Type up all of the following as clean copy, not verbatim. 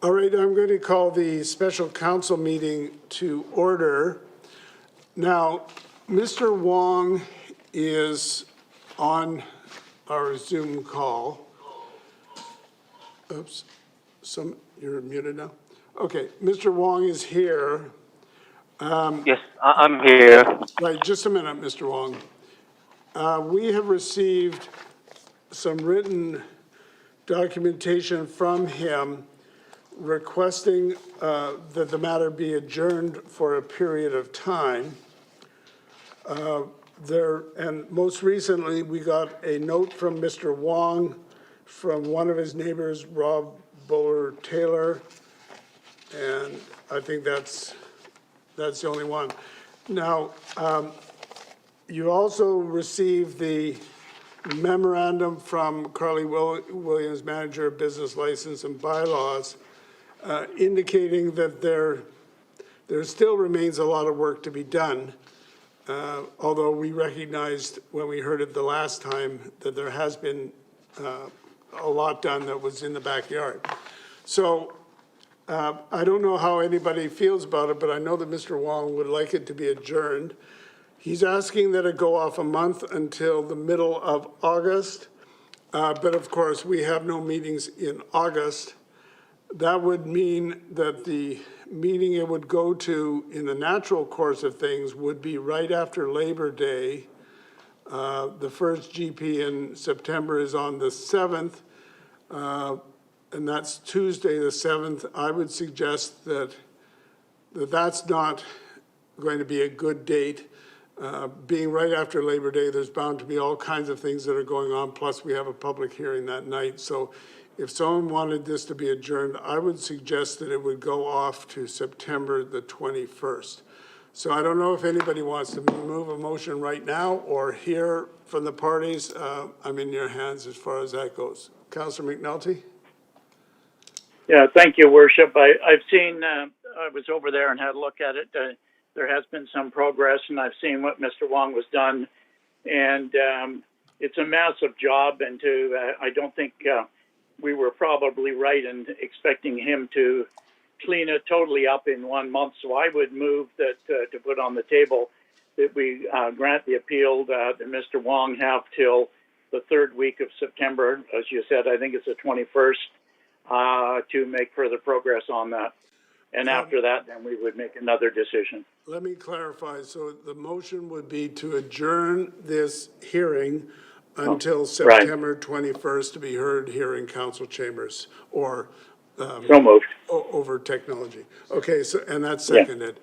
All right, I'm going to call the special council meeting to order. Now, Mr. Wong is on our Zoom call. Oops, you're muted now? Okay, Mr. Wong is here. Yes, I'm here. Right, just a minute, Mr. Wong. We have received some written documentation from him requesting that the matter be adjourned for a period of time. And most recently, we got a note from Mr. Wong from one of his neighbors, Rob Buller Taylor, and I think that's the only one. Now, you also received the memorandum from Carly Williams, Manager of Business License and Bylaws, indicating that there still remains a lot of work to be done, although we recognized when we heard it the last time that there has been a lot done that was in the backyard. So I don't know how anybody feels about it, but I know that Mr. Wong would like it to be adjourned. He's asking that it go off a month until the middle of August, but of course we have no meetings in August. That would mean that the meeting it would go to in the natural course of things would be right after Labor Day. The first GP in September is on the 7th, and that's Tuesday the 7th. I would suggest that that's not going to be a good date. Being right after Labor Day, there's bound to be all kinds of things that are going on, plus we have a public hearing that night. So if someone wanted this to be adjourned, I would suggest that it would go off to September the 21st. So I don't know if anybody wants to move a motion right now or hear from the parties. I'm in your hands as far as that goes. Councillor McNulty? Yeah, thank you, Worship. I've seen, I was over there and had a look at it. There has been some progress, and I've seen what Mr. Wong was done. And it's a massive job, and I don't think we were probably right in expecting him to clean it totally up in 1 month. So I would move that to put on the table that we grant the appeal that Mr. Wong have till the third week of September. As you said, I think it's the 21st to make further progress on that. And after that, then we would make another decision. Let me clarify. So the motion would be to adjourn this hearing until September 21st to be heard here in council chambers or so moved. Over technology. Okay, so and that's seconded.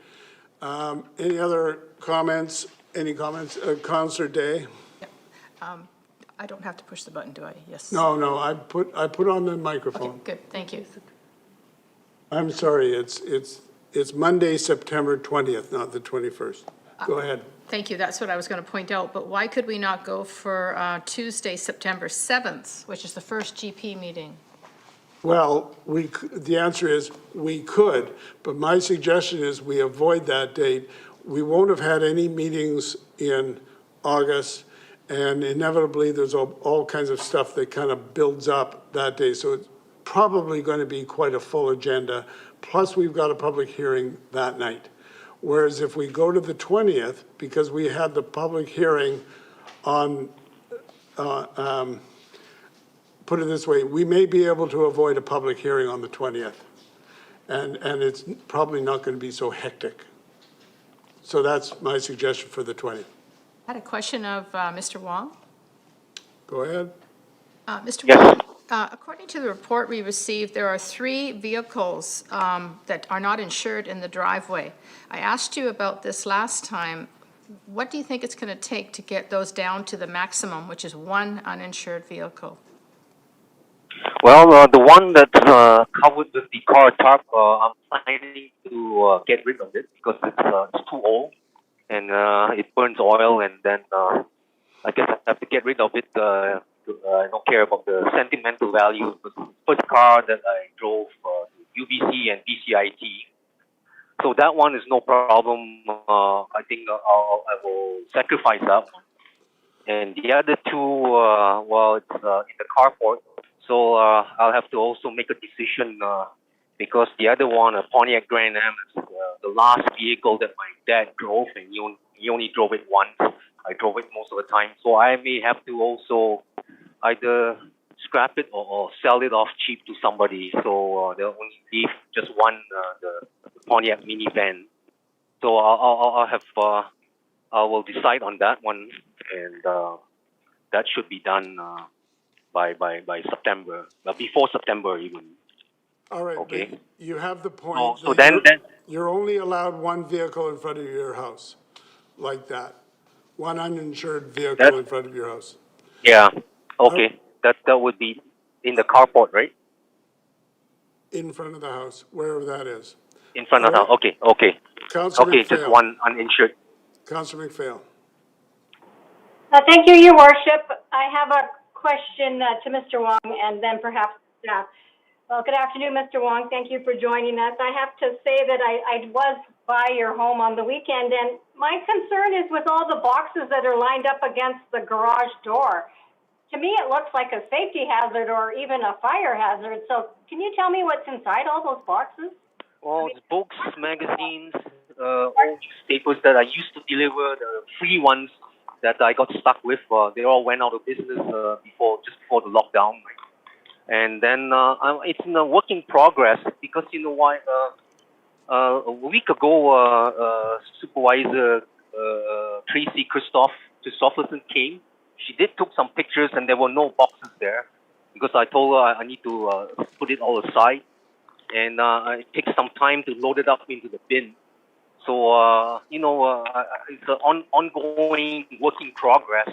Yeah. Any other comments? Any comments? Councillor Day? Yeah. I don't have to push the button, do I? Yes. No. I put on the microphone. Okay, good. Thank you. I'm sorry. It's Monday, September 20th, not the 21st. Go ahead. Thank you. That's what I was going to point out. But why could we not go for Tuesday, September 7th, which is the first GP meeting? Well, the answer is we could, but my suggestion is we avoid that date. We won't have had any meetings in August, and inevitably there's all kinds of stuff that kind of builds up that day. So it's probably going to be quite a full agenda. Plus, we've got a public hearing that night. Whereas if we go to the 20th, because we had the public hearing on, put it this way, we may be able to avoid a public hearing on the 20th. And it's probably not going to be so hectic. So that's my suggestion for the 20th. I had a question of Mr. Wong. Go ahead. Mr. Yes. Wong, according to the report we received, there are 3 vehicles that are not insured in the driveway. I asked you about this last time. What do you think it's going to take to get those down to the maximum, which is 1 uninsured vehicle? Well, the one that's covered with the car tarp, I'm planning to get rid of it because it's too old and it burns oil, and then I guess I have to get rid of it. I don't care about the sentimental value. It was the first car that I drove to UBC and BCIT. So that one is no problem. I think I will sacrifice that one. And the other 2, well, it's in the carport. So I'll have to also make a decision because the other one, a Pontiac Grand Am, is the last vehicle that my dad drove, and he only drove it once. I drove it most of the time, so I may have to also either scrap it or sell it off cheap to somebody. So they'll only leave just one, the Pontiac minivan. So I will decide on that one, and that should be done by September, before September even. All right, Okay. but you have the point. So that then you're only allowed one vehicle in front of your house, like that. One uninsured vehicle in front of your house. yeah, okay, that would be in the carport, right? In front of the house, wherever that is. In front of the All house. right. Okay. Councillor Okay, just McPhail. one uninsured. Councillor McPhail. Thank you, Your Worship. I have a question to Mr. Wong and then perhaps staff. Well, good afternoon, Mr. Wong. Thank you for joining us. I have to say that I was by your home on the weekend, and my concern is with all the boxes that are lined up against the garage door. To me, it looks like a safety hazard or even a fire hazard. So can you tell me what's inside all those boxes? Well, it's books, magazines, old newspapers that I used to deliver, the free ones that I got stuck with. They all went out of business just before the lockdown. Right? And then it's in a work in progress because you know why? A week ago, Supervisor Tracy Christopherson came. She did took some pictures, and there were no boxes there because I told her I need to put it all aside, and it takes some time to load it up into the bin. So it's an ongoing work in progress.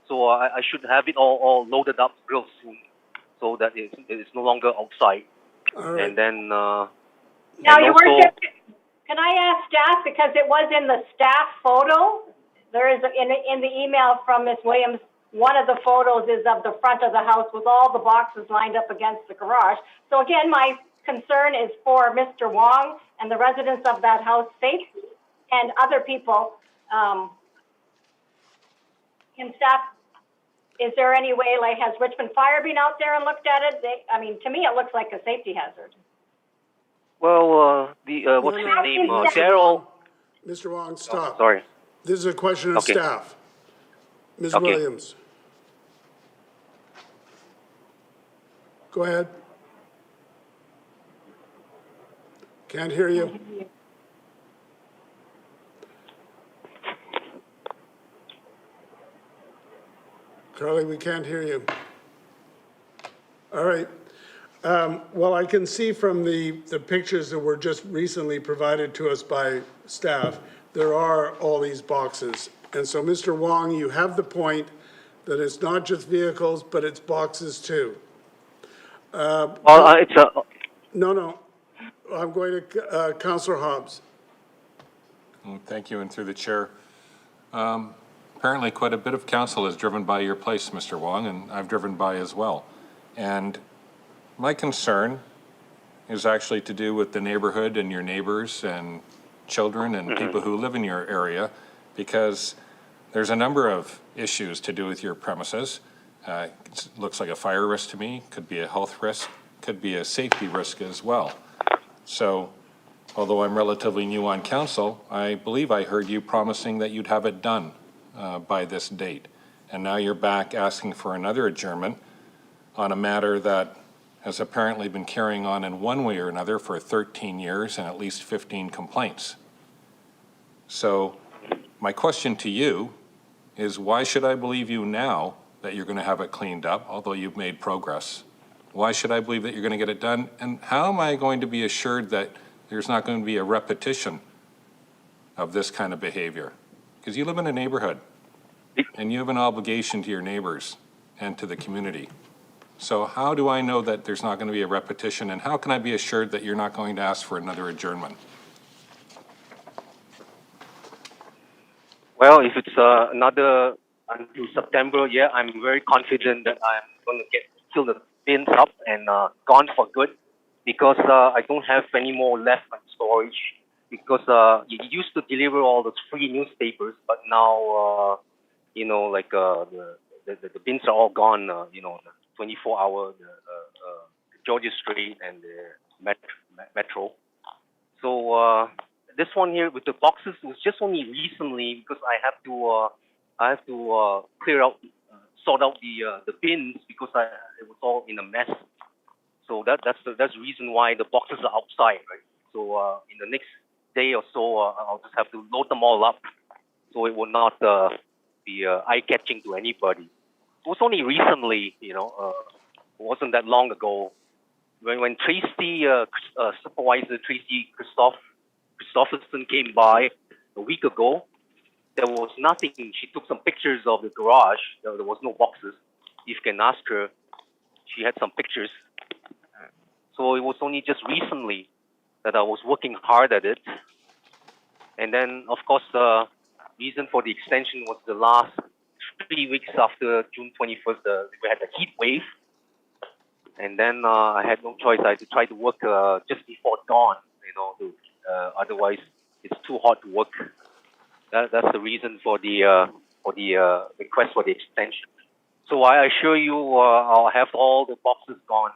So I should have it all loaded up real soon, so that it's no longer outside. All right. And then Now, and Your also, Worship, can I ask staff, because it was in the staff photo, there is in the email from Ms. Williams, one of the photos is of the front of the house with all the boxes lined up against the garage. So again, my concern is for Mr. Wong and the residents of that house safety and other people. Can staff, is there any way, like, has Richmond Fire been out there and looked at it? To me, it looks like a safety hazard. well, what's his name? Daryl. Mr. Wong, stop. Oh, sorry. This is a question of Okay. staff. Ms. Okay. Williams. Go ahead. Can't hear you. Carly, we can't hear you. All right. Well, I can see from the pictures that were just recently provided to us by staff, there are all these boxes. And so, Mr. Wong, you have the point that it's not just vehicles, but it's boxes too. It's a. No. I'm going to Councillor Hobbs. Thank you, and through the chair. Apparently quite a bit of council is driven by your place, Mr. Wong, and I've driven by as well. And my concern is actually to do with the neighborhood and your neighbors and children and people who live in your area, because there's a number of issues to do with your premises. It looks like a fire risk to me, could be a health risk, could be a safety risk as well. So, although I'm relatively new on council, I believe I heard you promising that you'd have it done by this date. And now you're back asking for another adjournment on a matter that has apparently been carrying on in one way or another for 13 years and at least 15 complaints. So my question to you is, why should I believe you now that you're going to have it cleaned up, although you've made progress? Why should I believe that you're going to get it done? And how am I going to be assured that there's not going to be a repetition of this kind of behavior? Because you live in a neighborhood and you have an obligation to your neighbors and to the community. So how do I know that there's not going to be a repetition, and how can I be assured that you're not going to ask for another adjournment? Well, if it's another until September, yeah, I'm very confident that I'm going to fill the bins up and gone for good, because I don't have any more left in storage. Because you used to deliver all those free newspapers, but now the bins are all gone. The 24-hour, the Georgia Street and the Metro. So this one here with the boxes was just only recently because I have to clear out, sort out the bins because it was all in a mess. So that's the reason why the boxes are outside, right? So in the next day or so, I'll just have to load them all up, so it will not be eye-catching to anybody. It was only recently, it wasn't that long ago, when Tracy, Supervisor Tracy Christopherson came by a week ago. There was nothing. She took some pictures of the garage. There was no boxes. If you can ask her, she had some pictures. So it was only just recently that I was working hard at it. And then, of course, the reason for the extension was the last 3 weeks after June 21st, we had a heat wave. And then I had no choice. I had to try to work just before dawn, otherwise it's too hot to work. That's the reason for the request for the extension. So I assure you, I'll have all the boxes gone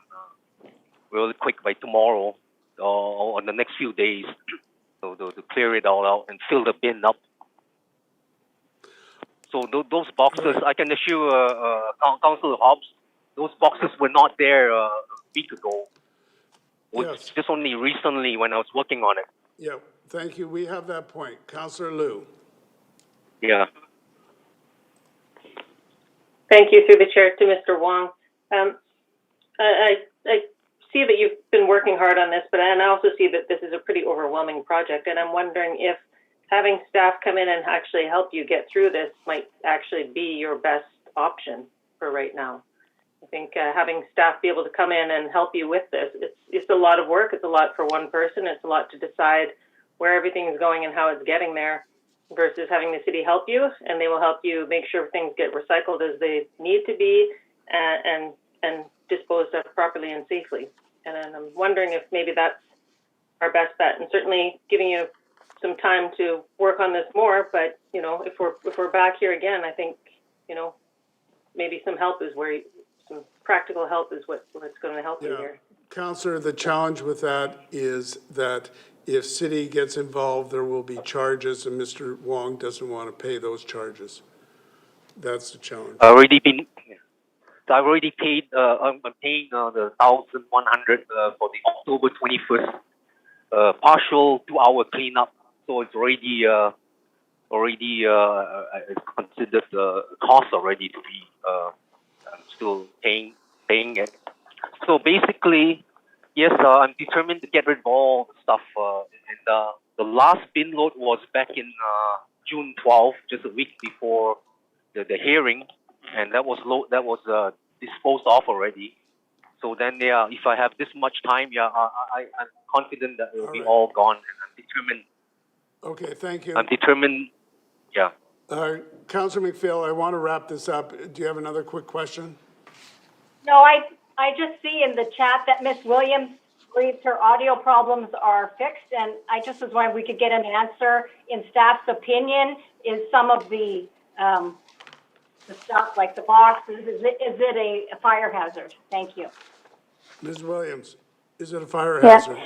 really quick by tomorrow or in the next few days, so to clear it all out and fill the bin up. So those boxes, I can assure Council Hobbs, those boxes were not there a week ago. Yes. Just only recently when I was working on it. Yeah, thank you. We have that point. Councillor Liu. Yeah. Thank you, through the chair, to Mr. Wong. I see that you've been working hard on this, and I also see that this is a pretty overwhelming project, and I'm wondering if having staff come in and actually help you get through this might actually be your best option for right now. I think having staff be able to come in and help you with this, it's a lot of work. It's a lot for one person. It's a lot to decide where everything is going and how it's getting there, versus having the city help you, and they will help you make sure things get recycled as they need to be and disposed of properly and safely. And I'm wondering if maybe that's our best bet, and certainly giving you some time to work on this more. But if we're back here again, I think maybe some help is where some practical help is what's going to help you here. Councillor, the challenge with that is that if city gets involved, there will be charges, and Mr. Wong doesn't want to pay those charges. That's the challenge. I've already paid. I'm paying the 1,100 for the October 21st partial 2-hour cleanup. So it's already considered cost already to be. I'm still paying it. So basically, yes, I'm determined to get rid of all the stuff. And the last bin load was back in June 12th, just a week before the hearing, and that was disposed of already. So then, if I have this much time, I'm confident that it will be all gone, and I'm determined. Okay, thank you. I'm determined. Yeah. Councillor McPhail, I want to wrap this up. Do you have another quick question? No, I just see in the chat that Ms. Williams believes her audio problems are fixed, and I just was wondering if we could get an answer in staff's opinion. Is some of the stuff like the boxes, is it a fire hazard? Thank you. Ms. Williams, is it a fire hazard?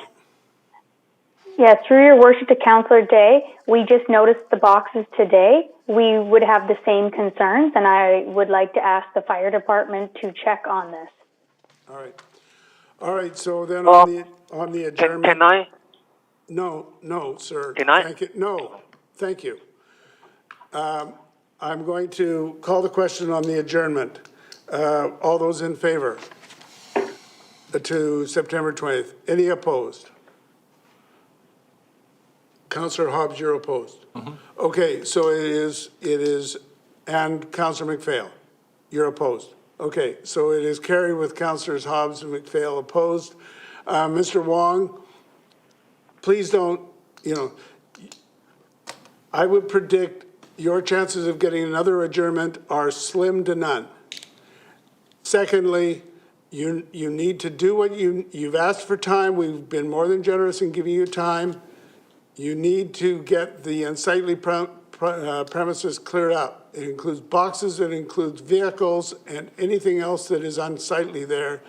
Yeah, through your worship to Councillor Day, we just noticed the boxes today. We would have the same concerns, and I would like to ask the fire department to check on this. All right, so then on the adjournment. Can I? No, sir. Can I? Thank you. I'm going to call the question on the adjournment. All those in favor to September 20th. Any opposed? Councillor Hobbs, you're opposed. Mm-hmm. Okay, so it is, and Councillor McPhail, you're opposed. Okay, so it is carried with Councillors Hobbs and McPhail opposed. Mr. Wong, please don't, I would predict your chances of getting another adjournment are slim to none. Secondly, you need to do what you've asked for time. We've been more than generous in giving you time. You need to get the unsightly premises cleared up. It includes boxes, it includes vehicles, and anything else that is unsightly there.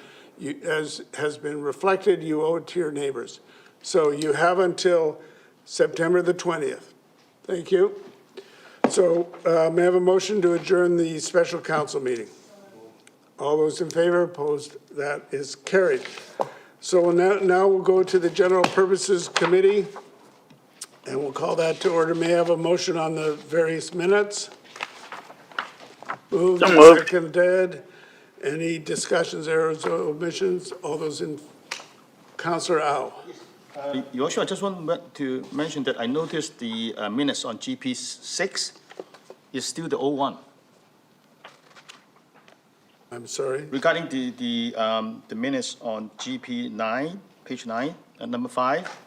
As has been reflected, you owe it to your neighbors. So you have until September the 20th. Thank you. So may I have a motion to adjourn the special council meeting? All those in favor, opposed, that is carried. So now we'll go to the General Purposes Committee, and we'll call that to order. May I have a motion on the various minutes? Moved, So moved. seconded. Any discussions, errors, or omissions? All those in, Councillor Au. Your Worship, I just want to mention that I noticed the minutes on GP 6 is still the old one. I'm sorry. Regarding the minutes on GP 9, page 9, and number 5,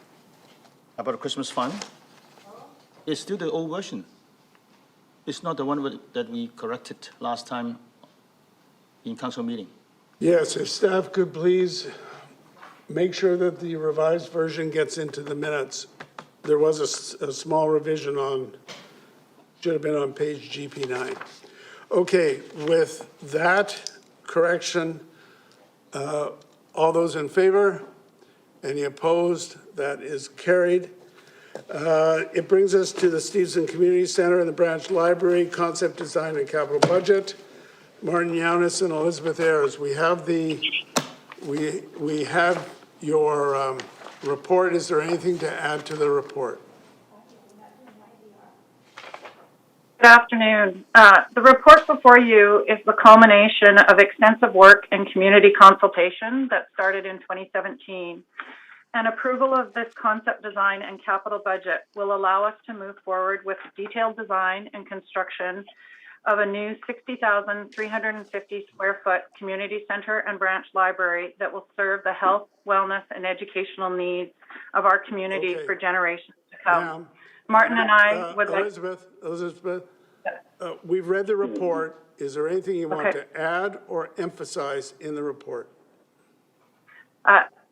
about the Christmas fund, it's still the old version. It's not the one that we corrected last time in council meeting. Yes, if staff could please make sure that the revised version gets into the minutes. There was a small revision on, should have been on page GP9. Okay, with that correction, all those in favor? Any opposed? That is carried. It brings us to the Steeson Community Center and the Branch Library, Concept Design and Capital Budget. Martin Yaunis and Elizabeth Ayers, we have your report. Is there anything to add to the report? Good afternoon. The report before you is the culmination of extensive work and community consultation that started in 2017. And approval of this concept design and capital budget will allow us to move forward with detailed design and construction of a new 60,350 square foot community center and branch library that will serve the health, wellness, and educational needs of our community for generations to come. Martin and I would like... Elizabeth, we've read the report. Is there anything you want to add or emphasize in the report?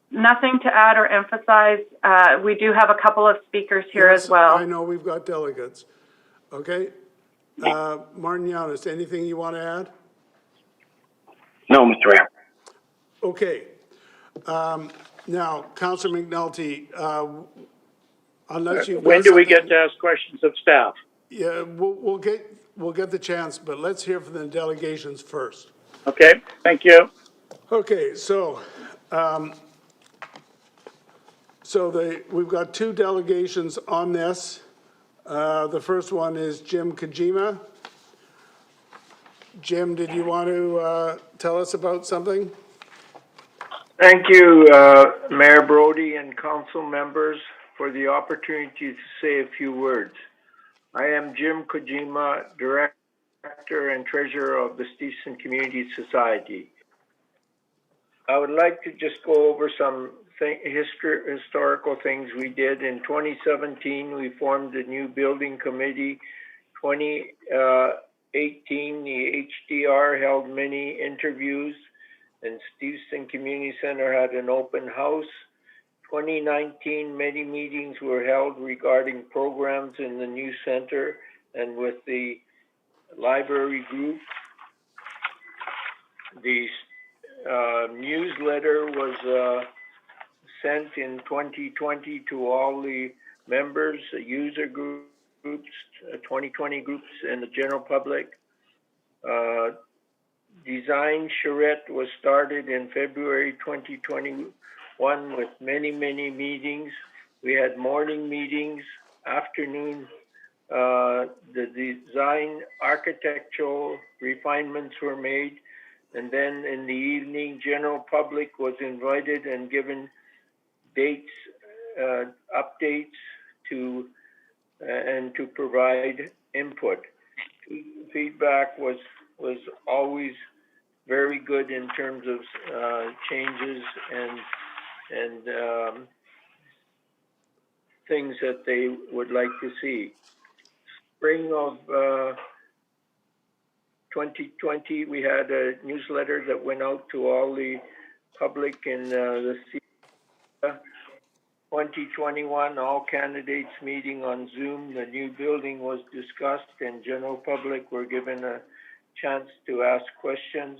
Nothing to add or emphasize. We do have a couple of speakers here as well. I know we've got delegates. Okay. Martin Yaunis, anything you want to add? No, Mr. Mayor. Okay. Now, Councillor McNulty, unless you've When do we get to ask questions of staff? Yeah, we'll get the chance, but let's hear from the delegations first. Okay, thank you. Okay, so we've got two delegations on this. The first one is Jim Kojima. Jim, did you want to tell us about something? Thank you, Mayor Brody and council members, for the opportunity to say a few words. I am Jim Kojima, Director and Treasurer of the Steeson Community Society. I would like to just go over some historical things we did. In 2017, we formed a new building committee. 2018, the HDR held many interviews, and Steeson Community Center had an open house. 2019, many meetings were held regarding programs in the new center and with the library group. The newsletter was sent in 2020 to all the members, user groups, 2020 groups, and the general public. Design charrette was started in February 2021 with many meetings. We had morning meetings, afternoon. The design architectural refinements were made, and then in the evening, general public was invited and given dates, updates and to provide input. Feedback was always very good in terms of changes and things that they would like to see. Spring of 2020, we had a newsletter that went out to all the public in the city. 2021, all candidates meeting on Zoom. The new building was discussed and general public were given a chance to ask questions.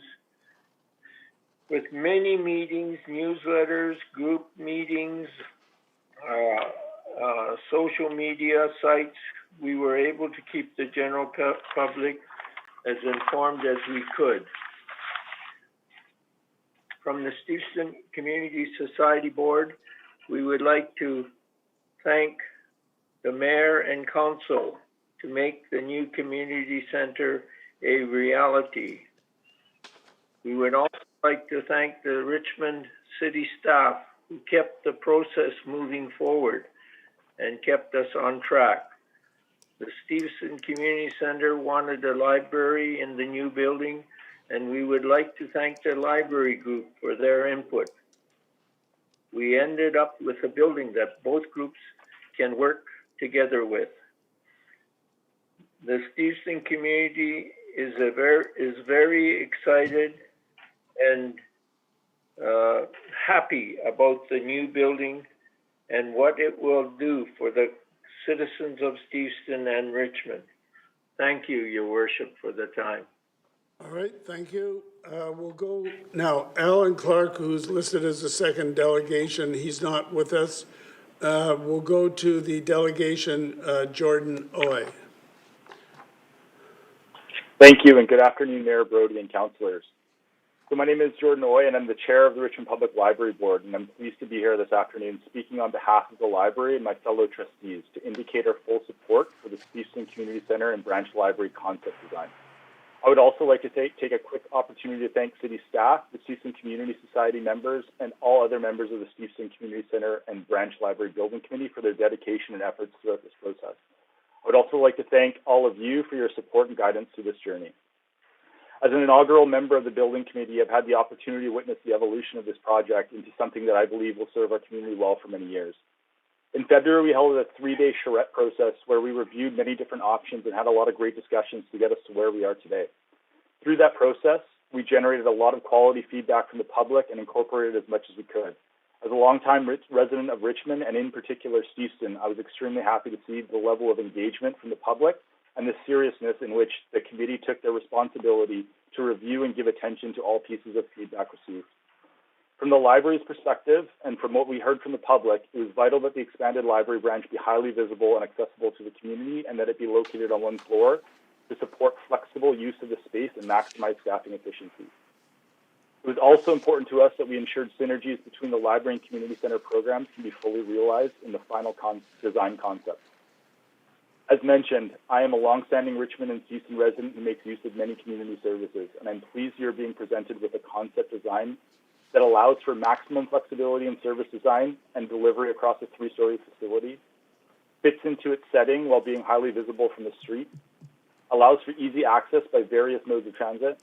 With many meetings, newsletters, group meetings, social media sites, we were able to keep the general public as informed as we could. From the Steeson Community Society Board, we would like to thank the Mayor and Council to make the new community center a reality. We would also like to thank the Richmond City staff who kept the process moving forward and kept us on track. The Steeson Community Center wanted a library in the new building, and we would like to thank the library group for their input. We ended up with a building that both groups can work together with. The Steeson community is very excited and happy about the new building and what it will do for the citizens of Steeson and Richmond. Thank you, Your Worship, for the time. All right, thank you. We'll go now. Alan Clark, who's listed as the second delegation, he's not with us. We'll go to the delegation, Jordan Oy. Thank you, and good afternoon, Mayor Brody and councillors. So my name is Jordan Oy, and I'm the chair of the Richmond Public Library Board, and I'm pleased to be here this afternoon speaking on behalf of the library and my fellow trustees to indicate our full support for the Steeson Community Centre and Branch Library concept design. I would also like to take a quick opportunity to thank city staff, the Steeson Community Society members, and all other members of the Steeson Community Centre and Branch Library Building Committee for their dedication and efforts throughout this process. I would also like to thank all of you for your support and guidance through this journey. As an inaugural member of the Building Committee, I've had the opportunity to witness the evolution of this project into something that I believe will serve our community well for many years. In February, we held a 3-day charrette process where we reviewed many different options and had a lot of great discussions to get us to where we are today. Through that process, we generated a lot of quality feedback from the public and incorporated as much as we could. As a longtime resident of Richmond, and in particular Steeson, I was extremely happy to see the level of engagement from the public and the seriousness in which the committee took their responsibility to review and give attention to all pieces of feedback received. From the library's perspective, and from what we heard from the public, it was vital that the expanded library branch be highly visible and accessible to the community, and that it be located on one floor to support flexible use of the space and maximize staffing efficiency. It was also important to us that we ensured synergies between the library and community center programs can be fully realized in the final design concept. As mentioned, I am a longstanding Richmond and Steeson resident who makes use of many community services, and I'm pleased you're being presented with a concept design that allows for maximum flexibility in service design and delivery across a 3-story facility, fits into its setting while being highly visible from the street, allows for easy access by various modes of transit,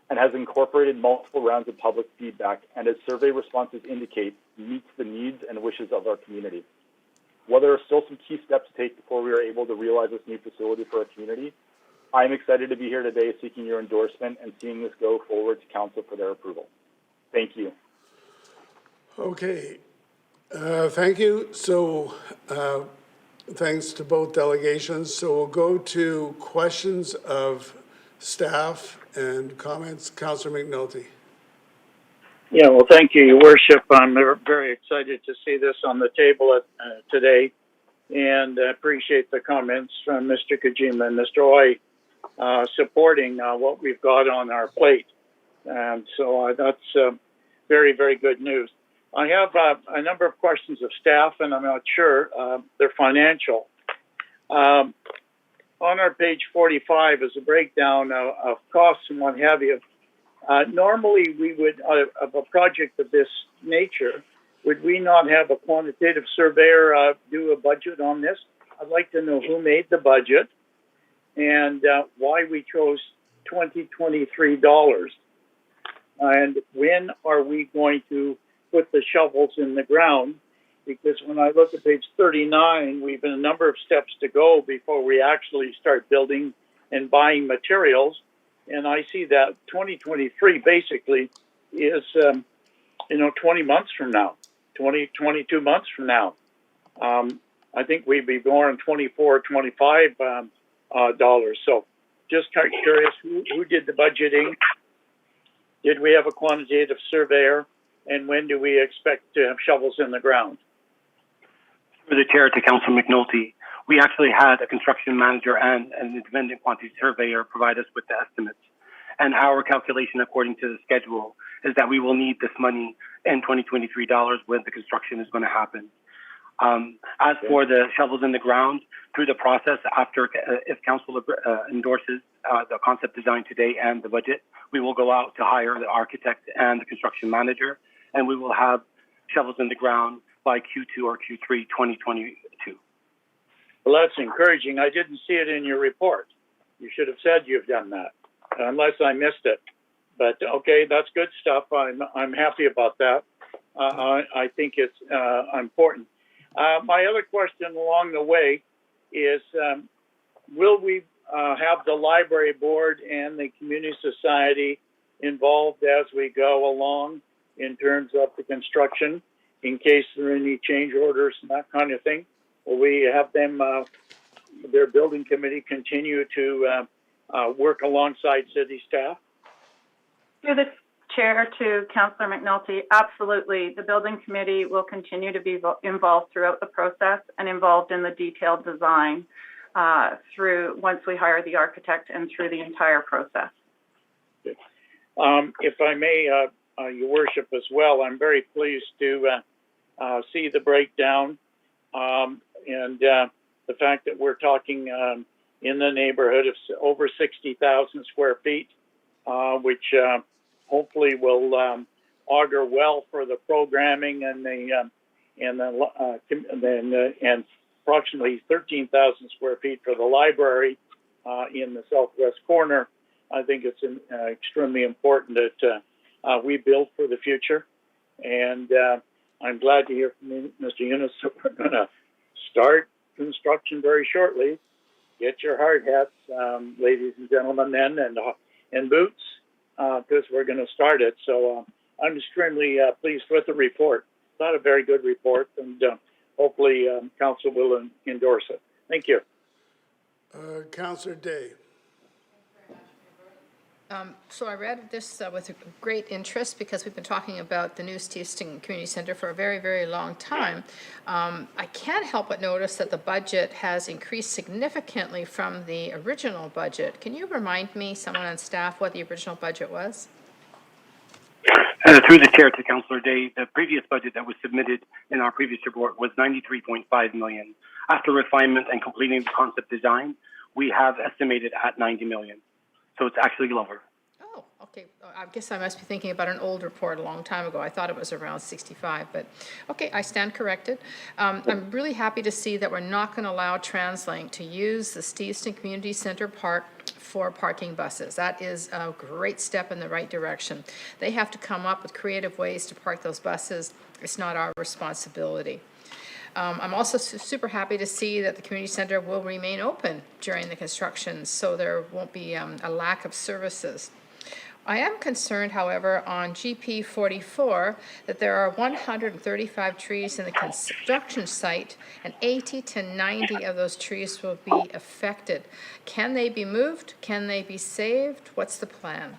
and has incorporated multiple rounds of public feedback, and as survey responses indicate, meets the needs and wishes of our community. While there are still some key steps to take before we are able to realize this new facility for our community, I am excited to be here today seeking your endorsement and seeing this go forward to council for their approval. Thank you. Okay, thank you. So thanks to both delegations. So we'll go to questions of staff and comments. Councillor McNulty. Yeah, well, thank you, Your Worship. I'm very excited to see this on the table today, and I appreciate the comments from Mr. Kojima and Mr. Oy supporting what we've got on our plate. And so that's very, very good news. I have a number of questions of staff, and I'm not sure they're financial. On our page 45 is a breakdown of costs and what have you. Normally, we would, of a project of this nature, would we not have a quantitative surveyor do a budget on this? I'd like to know who made the budget and why we chose $2023. And when are we going to put the shovels in the ground? Because when I look at page 39, we've a number of steps to go before we actually start building and buying materials. And I see that 2023 basically is, 20 months from now, 22 months from now. I think we'd be more in $24, $25 dollars. So just kind of curious, who did the budgeting? Did we have a quantitative surveyor? And when do we expect to have shovels in the ground? For the chair to Council McNulty, we actually had a construction manager and an independent quantity surveyor provide us with the estimates. And our calculation according to the schedule is that we will need this money in 2023 dollars when the construction is going to happen. As for the shovels in the ground, through the process after, if council endorses the concept design today and the budget, we will go out to hire the architect and the construction manager, and we will have shovels in the ground by Q2 or Q3 2022. Well, that's encouraging. I didn't see it in your report. You should have said you've done that, unless I missed it. But okay, that's good stuff. I'm happy about that. I think it's important. My other question along the way is, will we have the library board and the community society involved as we go along in terms of the construction, in case there are any change orders and that kind of thing? Will we have them, their building committee, continue to work alongside city staff? Through the chair to Councillor McNulty, absolutely. The building committee will continue to be involved throughout the process and involved in the detailed design through once we hire the architect and through the entire process. If I may, Your Worship, as well, I'm very pleased to see the breakdown and the fact that we're talking in the neighborhood of over 60,000 square feet, which hopefully will augur well for the programming and and approximately 13,000 square feet for the library in the southwest corner. I think it's extremely important that we build for the future, and I'm glad to hear from Mr. Yunus that we're going to start construction very shortly. Get your hard hats, ladies and gentlemen, then, and boots, because we're going to start it. So I'm extremely pleased with the report. Not a very good report, and hopefully council will endorse it. Thank you. Councillor Day. So I read this with great interest because we've been talking about the new Steeson Community Center for a very, very long time. I can't help but notice that the budget has increased significantly from the original budget. Can you remind me, someone on staff, what the original budget was? Through the chair to Councillor Day, the previous budget that was submitted in our previous report was $93.5 million. After refinement and completing the concept design, we have estimated at $90 million. So it's actually lower. Oh, okay. I guess I must be thinking about an old report a long time ago. I thought it was around 65, but okay, I stand corrected. I'm really happy to see that we're not going to allow TransLink to use the Steeson Community Center Park for parking buses. That is a great step in the right direction. They have to come up with creative ways to park those buses. It's not our responsibility. I'm also super happy to see that the community center will remain open during the construction, so there won't be a lack of services. I am concerned, however, on GP 44 that there are 135 trees in the construction site, and 80 to 90 of those trees will be affected. Can they be moved? Can they be saved? What's the plan?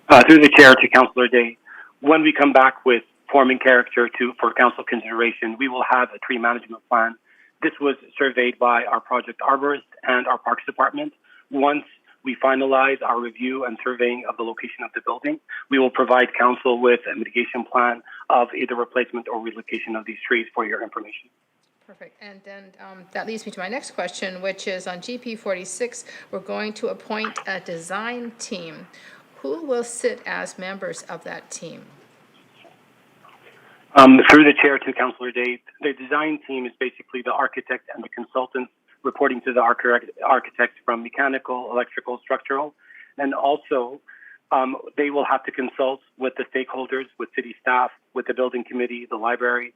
Through the chair to Councillor Day, when we come back with forming character for council consideration, we will have a tree management plan. This was surveyed by our project arborist and our parks department. Once we finalize our review and surveying of the location of the building, we will provide council with a mitigation plan of either replacement or relocation of these trees for your information. Perfect. And then that leads me to my next question, which is on GP 46, we're going to appoint a design team. Who will sit as members of that team? Through the chair to Councillor Day, the design team is basically the architect and the consultants reporting to the architects from mechanical, electrical, structural, and also they will have to consult with the stakeholders, with city staff, with the building committee, the library,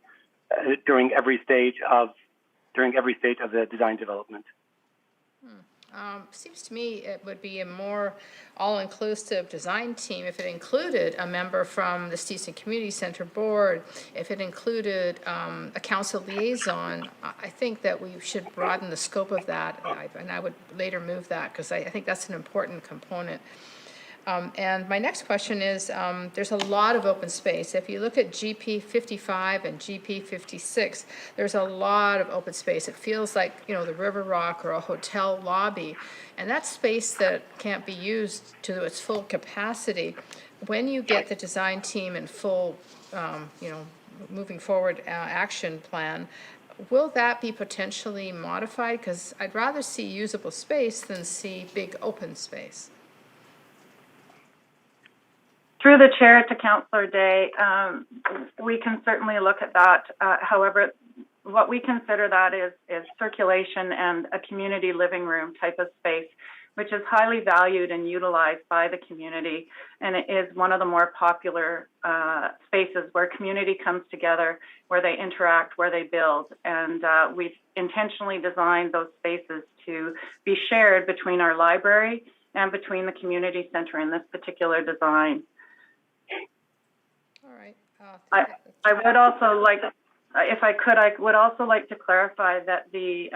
during every stage of the design development. Seems to me it would be a more all-inclusive design team if it included a member from the Steeson Community Center Board, if it included a council liaison. I think that we should broaden the scope of that, and I would later move that because I think that's an important component. And my next question is, there's a lot of open space. If you look at GP 55 and GP 56, there's a lot of open space. It feels like, you know, the River Rock or a hotel lobby. And that's space that can't be used to its full capacity. When you get the design team in full, you know, moving forward action plan, will that be potentially modified? Because I'd rather see usable space than see big open space. Through the chair to Councillor Day, we can certainly look at that. However, what we consider that is circulation and a community living room type of space, which is highly valued and utilized by the community. And it is one of the more popular spaces where community comes together, where they interact, where they build. And we've intentionally designed those spaces to be shared between our library and between the community center in this particular design. All right. I would also like, if I could, I would also like to clarify that the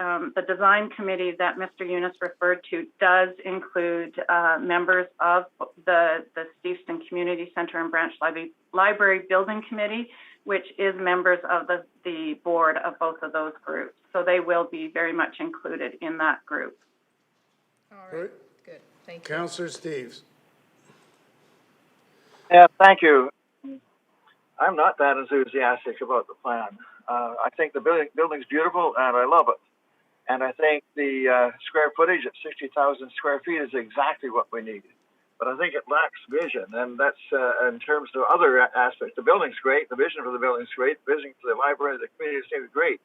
design committee that Mr. Yunus referred to does include members of the Steeson Community Center and Branch Library Building Committee, which is members of the board of both of those groups. So they will be very much included in that group. All right. Good. Thank you. Councillor Steves. Yeah, thank you. I'm not that enthusiastic about the plan. I think the building's beautiful and I love it. And I think the square footage at 60,000 square feet is exactly what we need. But I think it lacks vision, and that's in terms of other aspects. The building's great, the vision for the building's great, the vision for the library, the community seems great.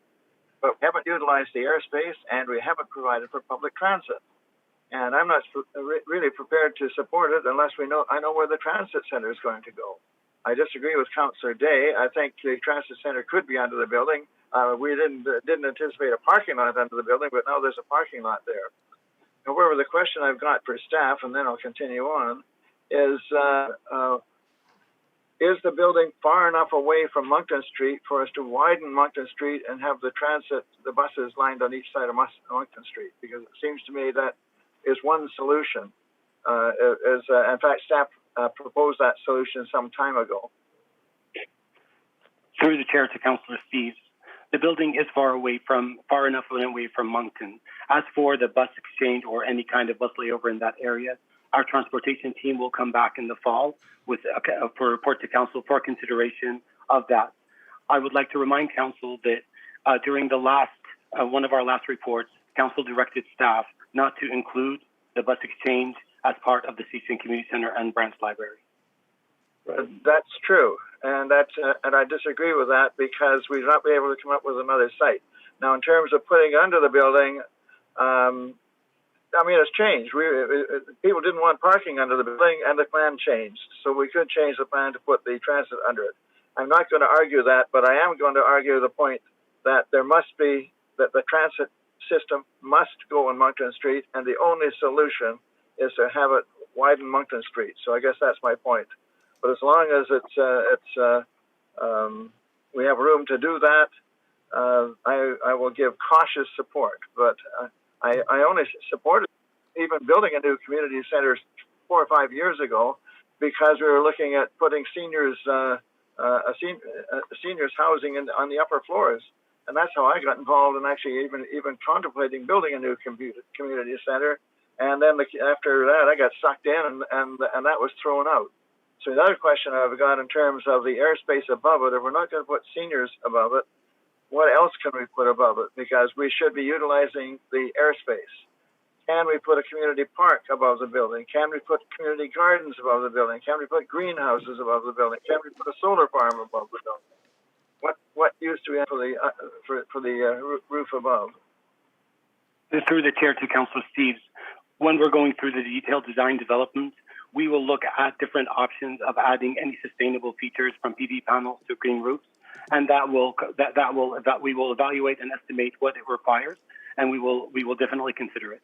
But we haven't utilized the airspace and we haven't provided for public transit. And I'm not really prepared to support it unless I know where the transit center is going to go. I disagree with Councillor Day. I think the transit center could be under the building. We didn't anticipate a parking lot under the building, but now there's a parking lot there. However, the question I've got for staff, and then I'll continue on, is the building far enough away from Moncton Street for us to widen Moncton Street and have the buses lined on each side of Moncton Street? Because it seems to me that is one solution. In fact, staff proposed that solution some time ago. Through the chair to Councillor Steves, the building is far enough away from Moncton. As for the bus exchange or any kind of bus layover in that area, our transportation team will come back in the fall for a report to council for consideration of that. I would like to remind council that during the one of our last reports, council directed staff not to include the bus exchange as part of the Steeson Community Center and Branch Library. That's true, and I disagree with that because we've not been able to come up with another site. Now, in terms of putting under the building, it's changed. People didn't want parking under the building, and the plan changed. So we could change the plan to put the transit under it. I'm not going to argue that, but I am going to argue the point that the transit system must go on Moncton Street, and the only solution is to have it widen Moncton Street. So I guess that's my point. But as long as we have room to do that, I will give cautious support. But I only supported even building a new community center 4 or 5 years ago because we were looking at putting seniors housing on the upper floors. And that's how I got involved in actually even contemplating building a new community center. And then after that, I got sucked in, and that was thrown out. So the other question I've got in terms of the airspace above it, if we're not going to put seniors above it, what else can we put above it? Because we should be utilizing the airspace. Can we put a community park above the building? Can we put community gardens above the building? Can we put greenhouses above the building? Can we put a solar farm above the building? What use do we have for the roof above? Through the chair to Councillor Steves, when we're going through the detailed design development, we will look at different options of adding any sustainable features from PV panels to green roofs, and we will evaluate and estimate what it requires, and we will definitely consider it.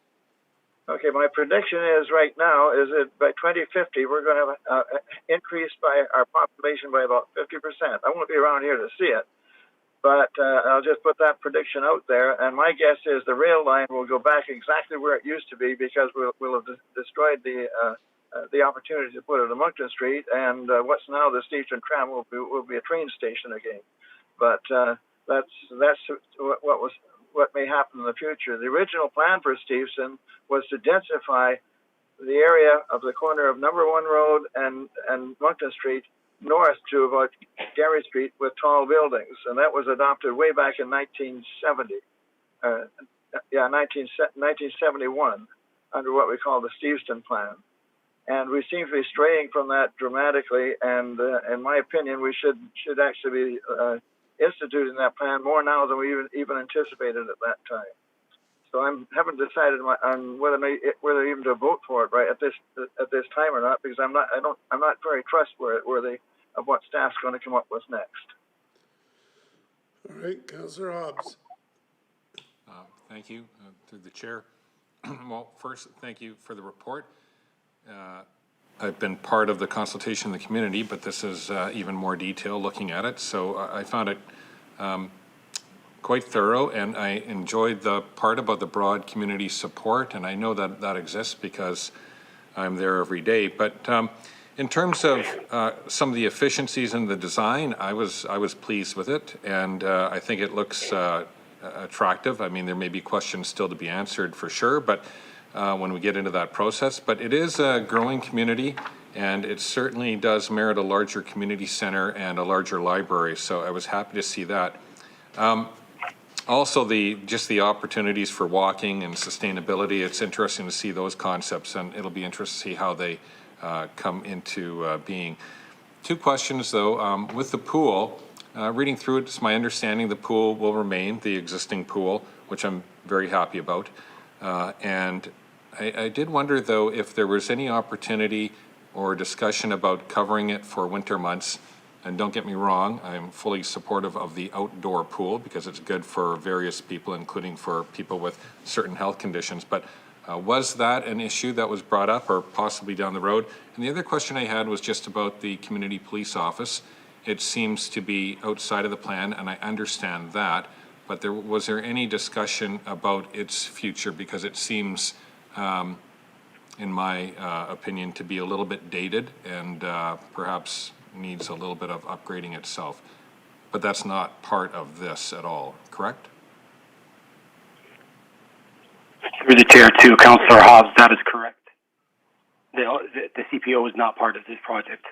Okay, my prediction is right now is that by 2050 we're going to have increase by our population by about 50%. I won't be around here to see it, but I'll just put that prediction out there. And my guess is the rail line will go back exactly where it used to be because we'll have destroyed the the opportunity to put it on Moncton Street, and what's now the Steeson tram will be a train station again. But that's what may happen in the future. The original plan for Steeson was to densify the area of the corner of Number 1 Road and Moncton Street north to about Gary Street with tall buildings, and that was adopted way back in 1970. 1971, under what we call the Steeson plan. And we seem to be straying from that dramatically, and in my opinion, we should actually be instituting that plan more now than we even anticipated at that time. So I haven't decided on whether even to vote for it right at this time or not, because I'm not very trustworthy of what staff's going to come up with next. All right, Councillor Hobbs. Thank you, through the chair. Well, first, thank you for the report. I've been part of the consultation in the community, but this is even more detail looking at it. So I found it quite thorough, and I enjoyed the part about the broad community support, and I know that that exists because I'm there every day. But in terms of some of the efficiencies in the design, I was pleased with it, and I think it looks attractive. I mean, there may be questions still to be answered for sure, but when we get into that process. But it is a growing community, and it certainly does merit a larger community center and a larger library, so I was happy to see that. Also, just the opportunities for walking and sustainability, it's interesting to see those concepts, and it'll be interesting to see how they come into being. Two questions, though. With the pool, reading through it, it's my understanding the pool will remain the existing pool, which I'm very happy about. And I did wonder, though, if there was any opportunity or discussion about covering it for winter months. And don't get me wrong, I'm fully supportive of the outdoor pool because it's good for various people, including for people with certain health conditions. But was that an issue that was brought up or possibly down the road? And the other question I had was just about the community police office. It seems to be outside of the plan, and I understand that, but was there any discussion about its future? Because it seems, in my opinion, to be a little bit dated and perhaps needs a little bit of upgrading itself. But that's not part of this at all, correct? Through the chair to Councillor Hobbs, that is correct. The CPO is not part of this project.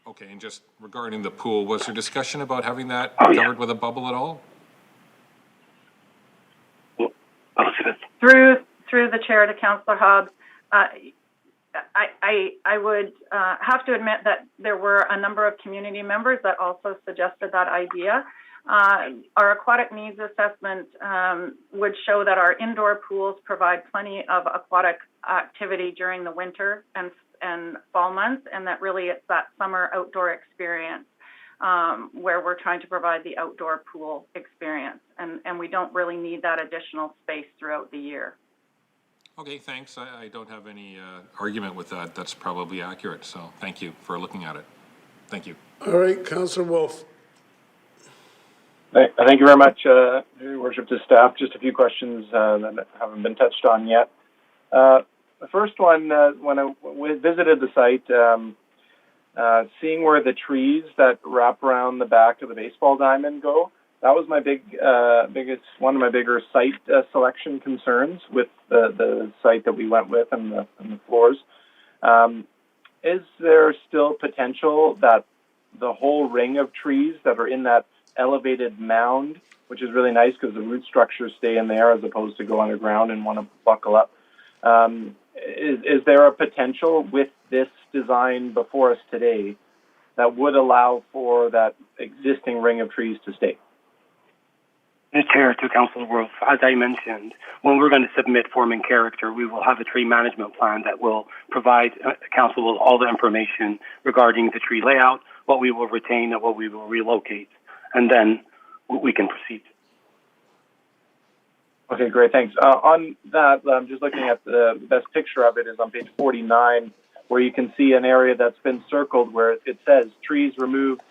Okay, and just regarding the pool, was there discussion about having that covered with a bubble at all? Through the chair to Councillor Hobbs, I would have to admit that there were a number of community members that also suggested that idea. Our aquatic needs assessment would show that our indoor pools provide plenty of aquatic activity during the winter and fall months, and that really it's that summer outdoor experience where we're trying to provide the outdoor pool experience, and we don't really need that additional space throughout the year. Okay, thanks. I don't have any argument with that. That's probably accurate, so thank you for looking at it. Thank you. All right, Councillor Wolf. Thank you very much, Your Worship, to staff. Just a few questions that haven't been touched on yet. The first one, when I visited the site, seeing where the trees that wrap around the back of the baseball diamond go, that was my one of my bigger site selection concerns with the site that we went with and the floors. Is there still potential that the whole ring of trees that are in that elevated mound, which is really nice because the root structures stay in there as opposed to go underground and want to buckle up, is there a potential with this design before us today that would allow for that existing ring of trees to stay? The chair to Councillor Wolf, as I mentioned, when we're going to submit form and character, we will have a tree management plan that will provide Council with all the information regarding the tree layout, what we will retain and what we will relocate, and then we can proceed. Okay, great, thanks. On that, I'm just looking at the best picture of it is on page 49, where you can see an area that's been circled where it says trees removed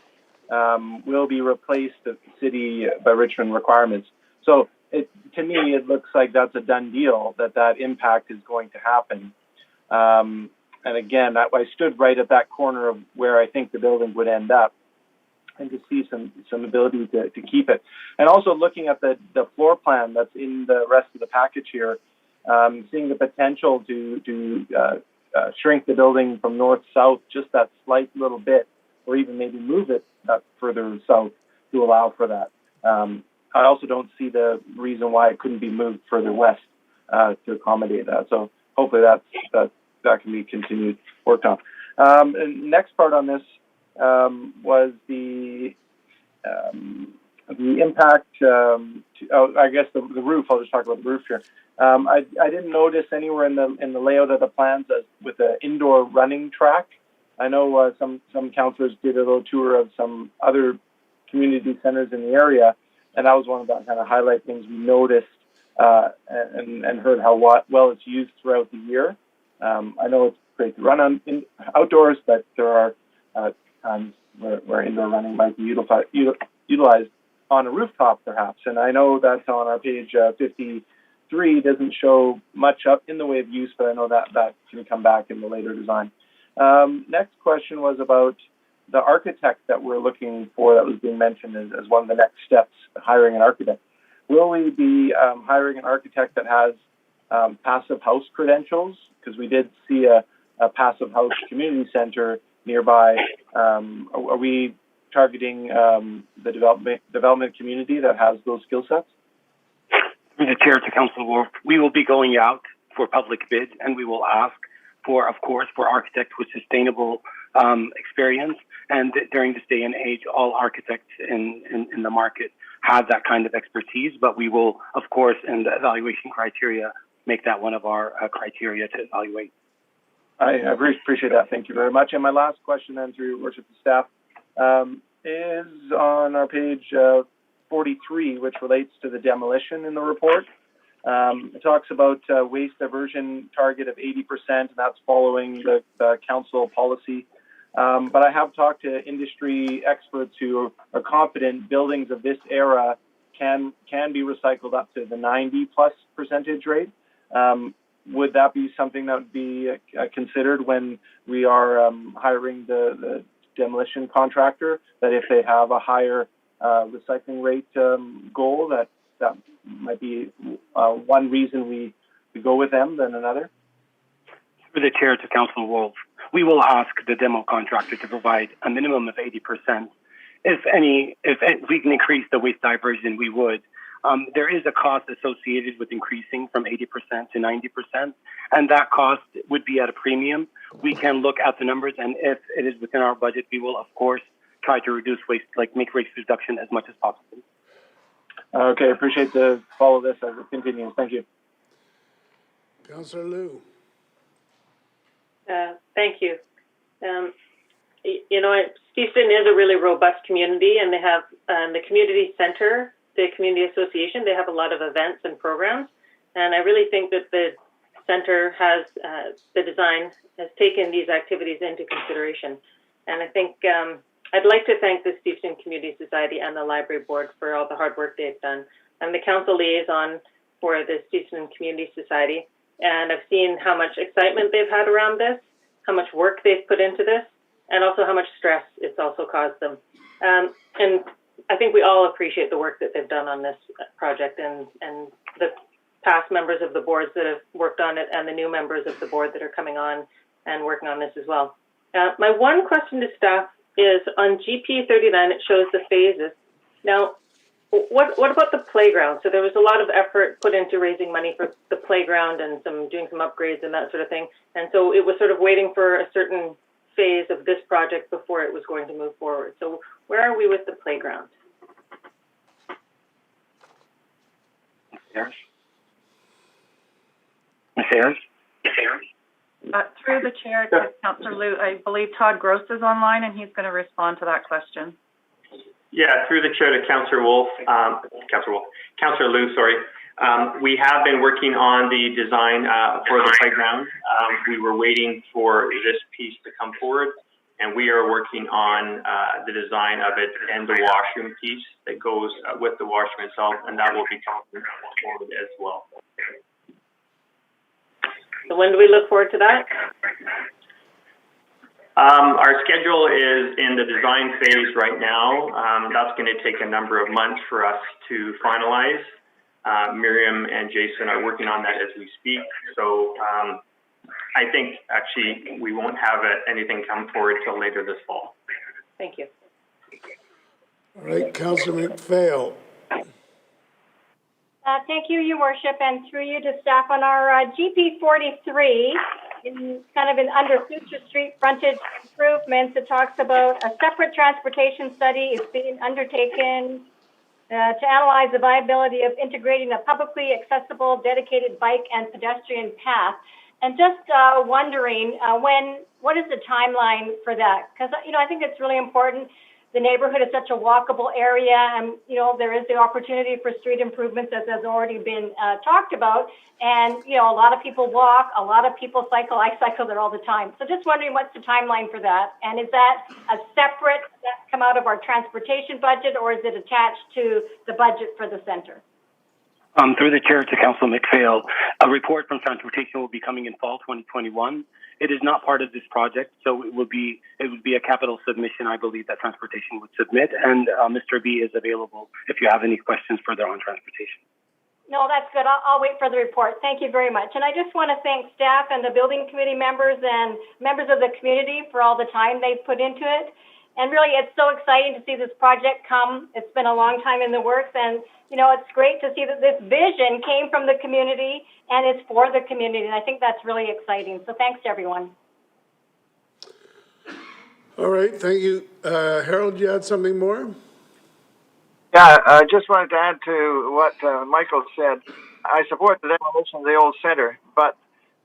will be replaced at city by Richmond requirements. So to me, it looks like that's a done deal, that impact is going to happen. And again, I stood right at that corner of where I think the building would end up, and to see some ability to keep it. And also looking at the floor plan that's in the rest of the package here, seeing the potential to shrink the building from north-south just that slight little bit, or even maybe move it further south to allow for that. I also don't see the reason why it couldn't be moved further west to accommodate that. So hopefully that can be continued, worked on. And next part on this was the impact. I guess the roof. I'll just talk about the roof here. I didn't notice anywhere in the layout of the plans with an indoor running track. I know some councillors did a little tour of some other community centers in the area, and that was one of the kind of highlight things we noticed and heard how well it's used throughout the year. I know it's great to run outdoors, but there are times where indoor running might be utilized on a rooftop, perhaps. And I know that's on our page 53 doesn't show much up in the way of use, but I know that can come back in the later design. Next question was about the architect that we're looking for that was being mentioned as one of the next steps, hiring an architect. Will we be hiring an architect that has passive house credentials? Because we did see a passive house community center nearby. Are we targeting the development community that has those skill sets? Through the chair to Council Wolf, we will be going out for public bid, and we will ask for architects with sustainable experience. And during this day and age, all architects in the market have that kind of expertise, but we will, of course, in the evaluation criteria, make that one of our criteria to evaluate. I appreciate that. Thank you very much. And my last question then, through your worship and staff, is on our page 43, which relates to the demolition in the report. It talks about waste diversion target of 80%, and that's following the council policy. But I have talked to industry experts who are confident buildings of this era can be recycled up to the 90+% rate. Would that be something that would be considered when we are hiring the demolition contractor, that if they have a higher recycling rate goal, that might be one reason we go with them than another? Through the chair to Council Wolf, we will ask the demo contractor to provide a minimum of 80%. If we can increase the waste diversion, we would. There is a cost associated with increasing from 80% to 90%, and that cost would be at a premium. We can look at the numbers, and if it is within our budget, we will, of course, try to reduce waste, make waste reduction as much as possible. Okay, appreciate the follow this as it continues. Thank you. Councillor Liu. Thank you. Steeson is a really robust community, and they have the community center, the community association, they have a lot of events and programs. And I really think that the center has, the design has taken these activities into consideration. And I think I'd like to thank the Steeson Community Society and the Library Board for all the hard work they've done. I'm the council liaison for the Steeson Community Society, and I've seen how much excitement they've had around this, how much work they've put into this, and also how much stress it's also caused them. And I think we all appreciate the work that they've done on this project, and the past members of the boards that have worked on it and the new members of the board that are coming on and working on this as well. My one question to staff is on GP 39, it shows the phases. Now, what about the playground? So there was a lot of effort put into raising money for the playground and doing some upgrades and that sort of thing. And so it was sort of waiting for a certain phase of this project before it was going to move forward. So where are we with the playground? Ms. Ayers? Through the chair to Councillor Liu, I believe Todd Gross is online, and he's going to respond to that question. Yeah, through the chair to Councillor Liu, sorry. We have been working on the design for the playground. We were waiting for this piece to come forward, and we are working on the design of it and the washroom piece that goes with the washroom itself, and that will be coming forward as well. So when do we look forward to that? Our schedule is in the design phase right now. That's going to take a number of months for us to finalize. Miriam and Jason are working on that as we speak. So I think actually we won't have anything come forward till later this fall. Thank you. All right, Councillor McPhail. Thank you, Your Worship, and through you to staff on our GP 43, under Future Street frontage improvements. It talks about a separate transportation study is being undertaken to analyze the viability of integrating a publicly accessible, dedicated bike and pedestrian path. And just wondering what is the timeline for that? Because I think it's really important. The neighborhood is such a walkable area, and there is the opportunity for street improvements, as has already been talked about. And a lot of people walk, a lot of people cycle. I cycle there all the time. So just wondering what's the timeline for that, and is that a separate that come out of our transportation budget, or is it attached to the budget for the center? Through the chair to Council McPhail, a report from transportation will be coming in fall 2021. It is not part of this project, so it would be a capital submission, I believe, that transportation would submit, and Mr. B is available if you have any questions further on transportation. No, that's good. I'll wait for the report. Thank you very much. And I just want to thank staff and the building committee members and members of the community for all the time they've put into it. And really, it's so exciting to see this project come. It's been a long time in the works, and it's great to see that this vision came from the community and it's for the community. And I think that's really exciting. So thanks to everyone. All right, thank you. Harold, you had something more? Yeah, I just wanted to add to what Michael said. I support the demolition of the old center, but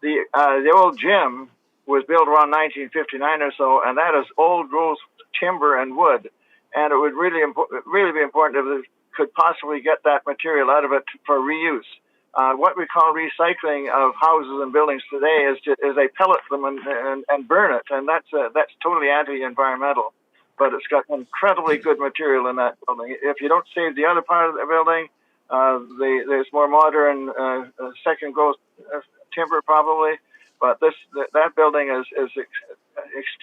the old gym was built around 1959 or so, and that is old growth timber and wood, and it would really be important if we could possibly get that material out of it for reuse. What we call recycling of houses and buildings today is they pellet them and burn it, and that's totally anti-environmental. But it's got incredibly good material in that building. If you don't save the other part of the building, there's more modern second growth timber probably. But that building is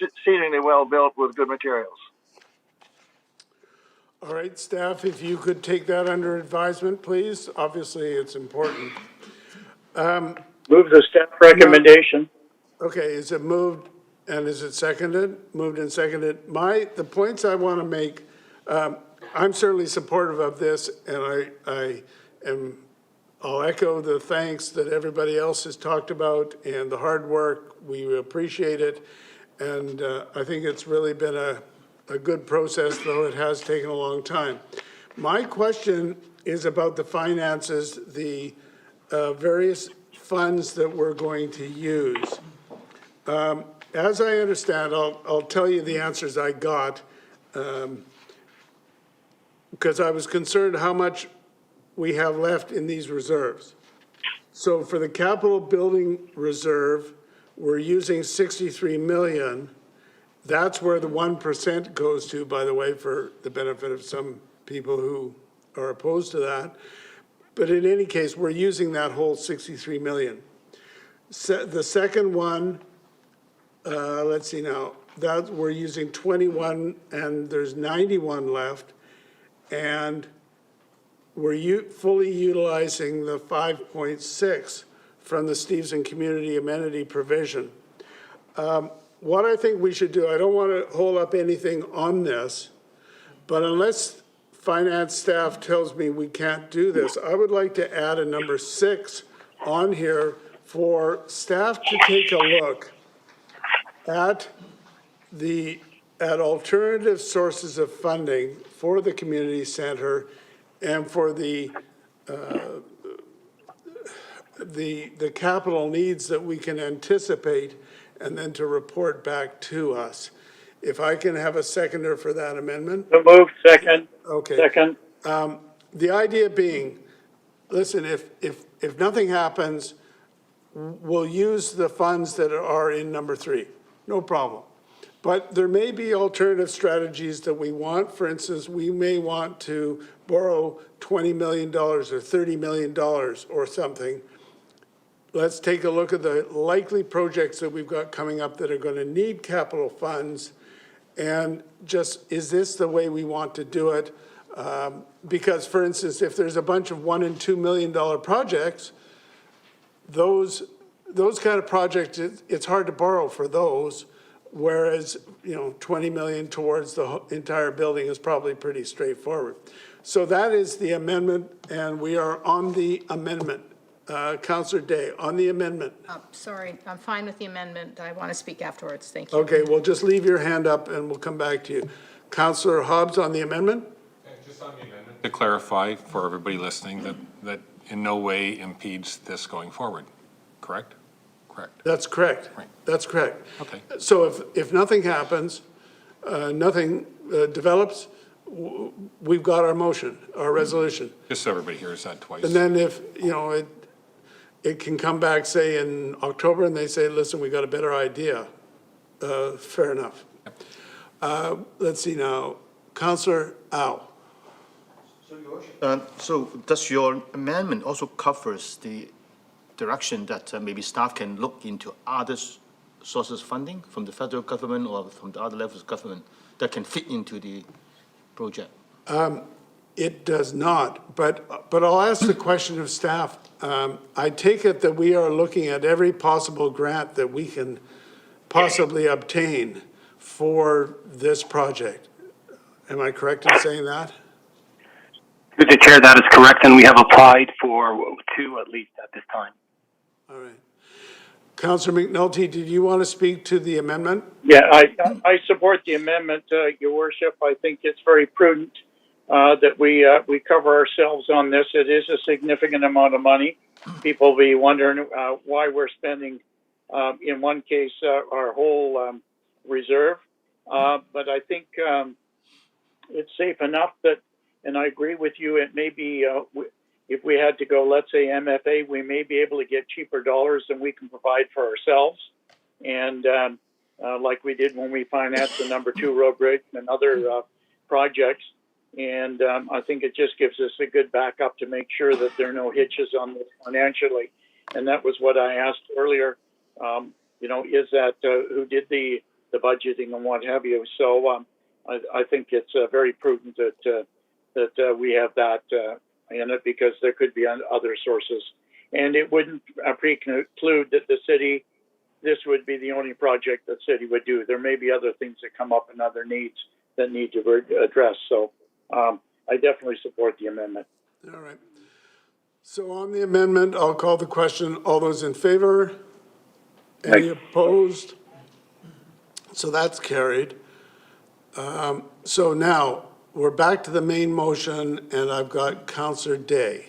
exceedingly well built with good materials. All right, staff, if you could take that under advisement, please. Obviously, it's important. Move the staff recommendation. Okay, is it moved and is it seconded? Moved and seconded. The points I want to make, I'm certainly supportive of this, and I'll echo the thanks that everybody else has talked about and the hard work. We appreciate it, and I think it's really been a good process, though it has taken a long time. My question is about the finances, the various funds that we're going to use. As I understand, I'll tell you the answers I got, because I was concerned how much we have left in these reserves. So for the capital building reserve, we're using 63 million. That's where the 1% goes to, by the way, for the benefit of some people who are opposed to that. But in any case, we're using that whole 63 million. The second one, let's see now, that we're using 21 and there's 91 left. And we're fully utilizing the 5.6 from the Steeson community amenity provision. What I think we should do, I don't want to hold up anything on this, but unless finance staff tells me we can't do this, I would like to add a number 6 on here for staff to take a look at alternative sources of funding for the community center and for the capital needs that we can anticipate, and then to report back to us. If I can have a seconder for that amendment. So moved. Second. Okay. Second. The idea being, listen, if nothing happens, we'll use the funds that are in number 3. No problem. But there may be alternative strategies that we want. For instance, we may want to borrow $20 million or $30 million or something let's take a look at the likely projects that we've got coming up that are going to need capital funds. And just, is this the way we want to do it? Because, for instance, if there's a bunch of $1 and $2 million projects, those kind of projects, it's hard to borrow for those. Whereas, 20 million towards the entire building is probably pretty straightforward. So that is the amendment, and we are on the amendment. Councillor Day, on the amendment. Sorry, I'm fine with the amendment. I want to speak afterwards. Thank you. Okay, well, just leave your hand up and we'll come back to you. Councillor Hobbs on the amendment? Just on the amendment. To clarify for everybody listening that in no way impedes this going forward, correct? Correct. That's correct. Right. That's correct. Okay. So if nothing happens, nothing develops, we've got our motion, our resolution. Just so everybody hears that twice. And then if, it can come back, say, in October, and they say, listen, we got a better idea. Fair enough. Let's see now. Councillor Au. So does your amendment also covers the direction that maybe staff can look into other sources of funding from the federal government or from the other levels of government that can fit into the project? It does not, but I'll ask the question of staff. I take it that we are looking at every possible grant that we can possibly obtain for this project. Am I correct in saying that? Through the chair, that is correct, and we have applied for 2 at least at this time. All right. Councillor McNulty, did you want to speak to the amendment? Yeah, I support the amendment, Your Worship. I think it's very prudent that we cover ourselves on this. It is a significant amount of money. People will be wondering why we're spending, in one case, our whole reserve. But I think it's safe enough that, and I agree with you, it may be, if we had to go, let's say MFA, we may be able to get cheaper dollars than we can provide for ourselves. And like we did when we financed the number 2 road bridge and other projects. And I think it just gives us a good backup to make sure that there are no hitches on this financially. And that was what I asked earlier, is that who did the budgeting and what have you. So I think it's very prudent that we have that in it, because there could be other sources. And it wouldn't preclude that the city, this would be the only project that city would do. There may be other things that come up and other needs that need to be addressed. So I definitely support the amendment. All right. So on the amendment, I'll call the question. All those in favor? Any opposed? So that's carried. So now we're back to the main motion, and I've got Councillor Day.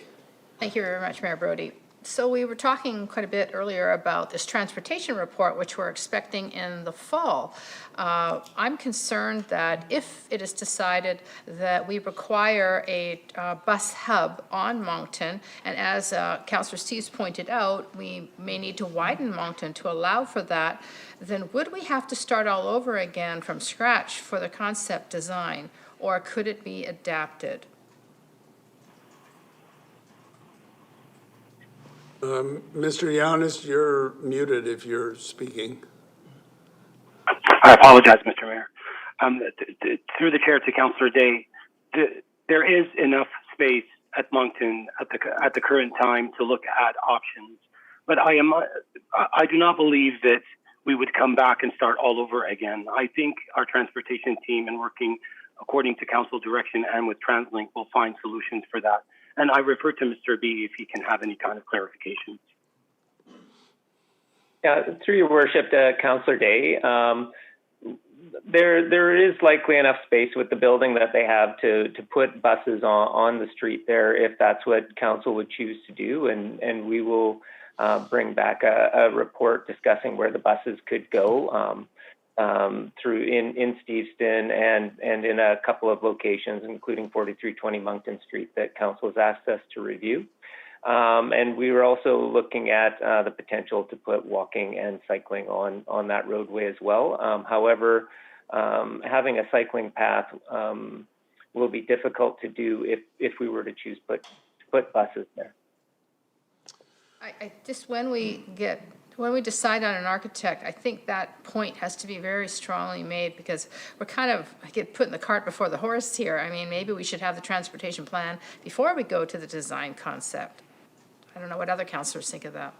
Thank you very much, Mayor Brody. So we were talking quite a bit earlier about this transportation report, which we're expecting in the fall. I'm concerned that if it is decided that we require a bus hub on Moncton, and as Councillor Steeson pointed out, we may need to widen Moncton to allow for that, then would we have to start all over again from scratch for the concept design, or could it be adapted? Mr. Yanis, you're muted if you're speaking. I apologize, Mr. Mayor. Through the chair to Councillor Day, there is enough space at Moncton at the current time to look at options, but I do not believe that we would come back and start all over again. I think our transportation team, and working according to council direction and with TransLink, will find solutions for that. And I refer to Mr. B if he can have any kind of clarification. Yeah, through your worship to Councillor Day, there is likely enough space with the building that they have to put buses on the street there if that's what council would choose to do, and we will bring back a report discussing where the buses could go through in Steeson and in a couple of locations, including 4320 Moncton Street, that council has asked us to review. And we were also looking at the potential to put walking and cycling on that roadway as well. However, having a cycling path will be difficult to do if we were to choose to put buses there. I just, when we decide on an architect, I think that point has to be very strongly made, because we're kind of putting the cart before the horse here. I mean, maybe we should have the transportation plan before we go to the design concept. I don't know what other councillors think of that.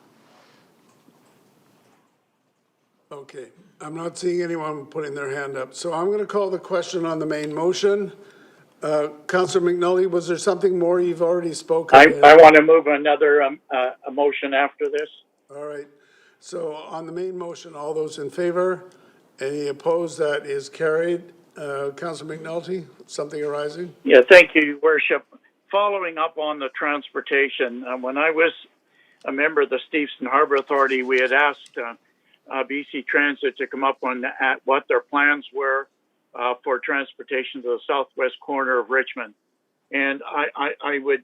Okay, I'm not seeing anyone putting their hand up, so I'm going to call the question on the main motion. Councillor McNulty, was there something more you've already spoken? I want to move another a motion after this. All right, so on the main motion, all those in favor? Any opposed? That is carried. Councillor McNulty, something arising? Yeah, thank you, Your Worship. Following up on the transportation, when I was a member of the Steeson Harbour Authority, we had asked BC Transit to come up at what their plans were for transportation to the southwest corner of Richmond. And I would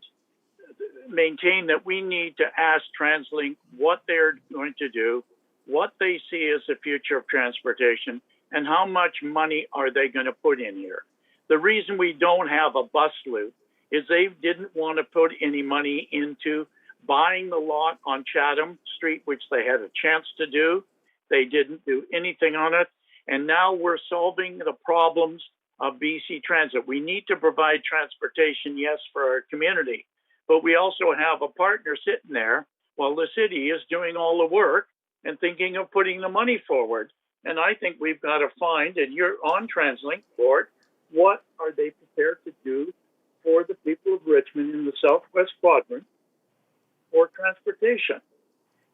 maintain that we need to ask TransLink what they're going to do, what they see as the future of transportation, and how much money are they going to put in here. The reason we don't have a bus loop is they didn't want to put any money into buying the lot on Chatham Street, which they had a chance to do. They didn't do anything on it. And now we're solving the problems of BC Transit. We need to provide transportation, yes, for our community, but we also have a partner sitting there while the city is doing all the work and thinking of putting the money forward. And I think we've got to find, and you're on TransLink board, what are they prepared to do for the people of Richmond in the southwest quadrant for transportation?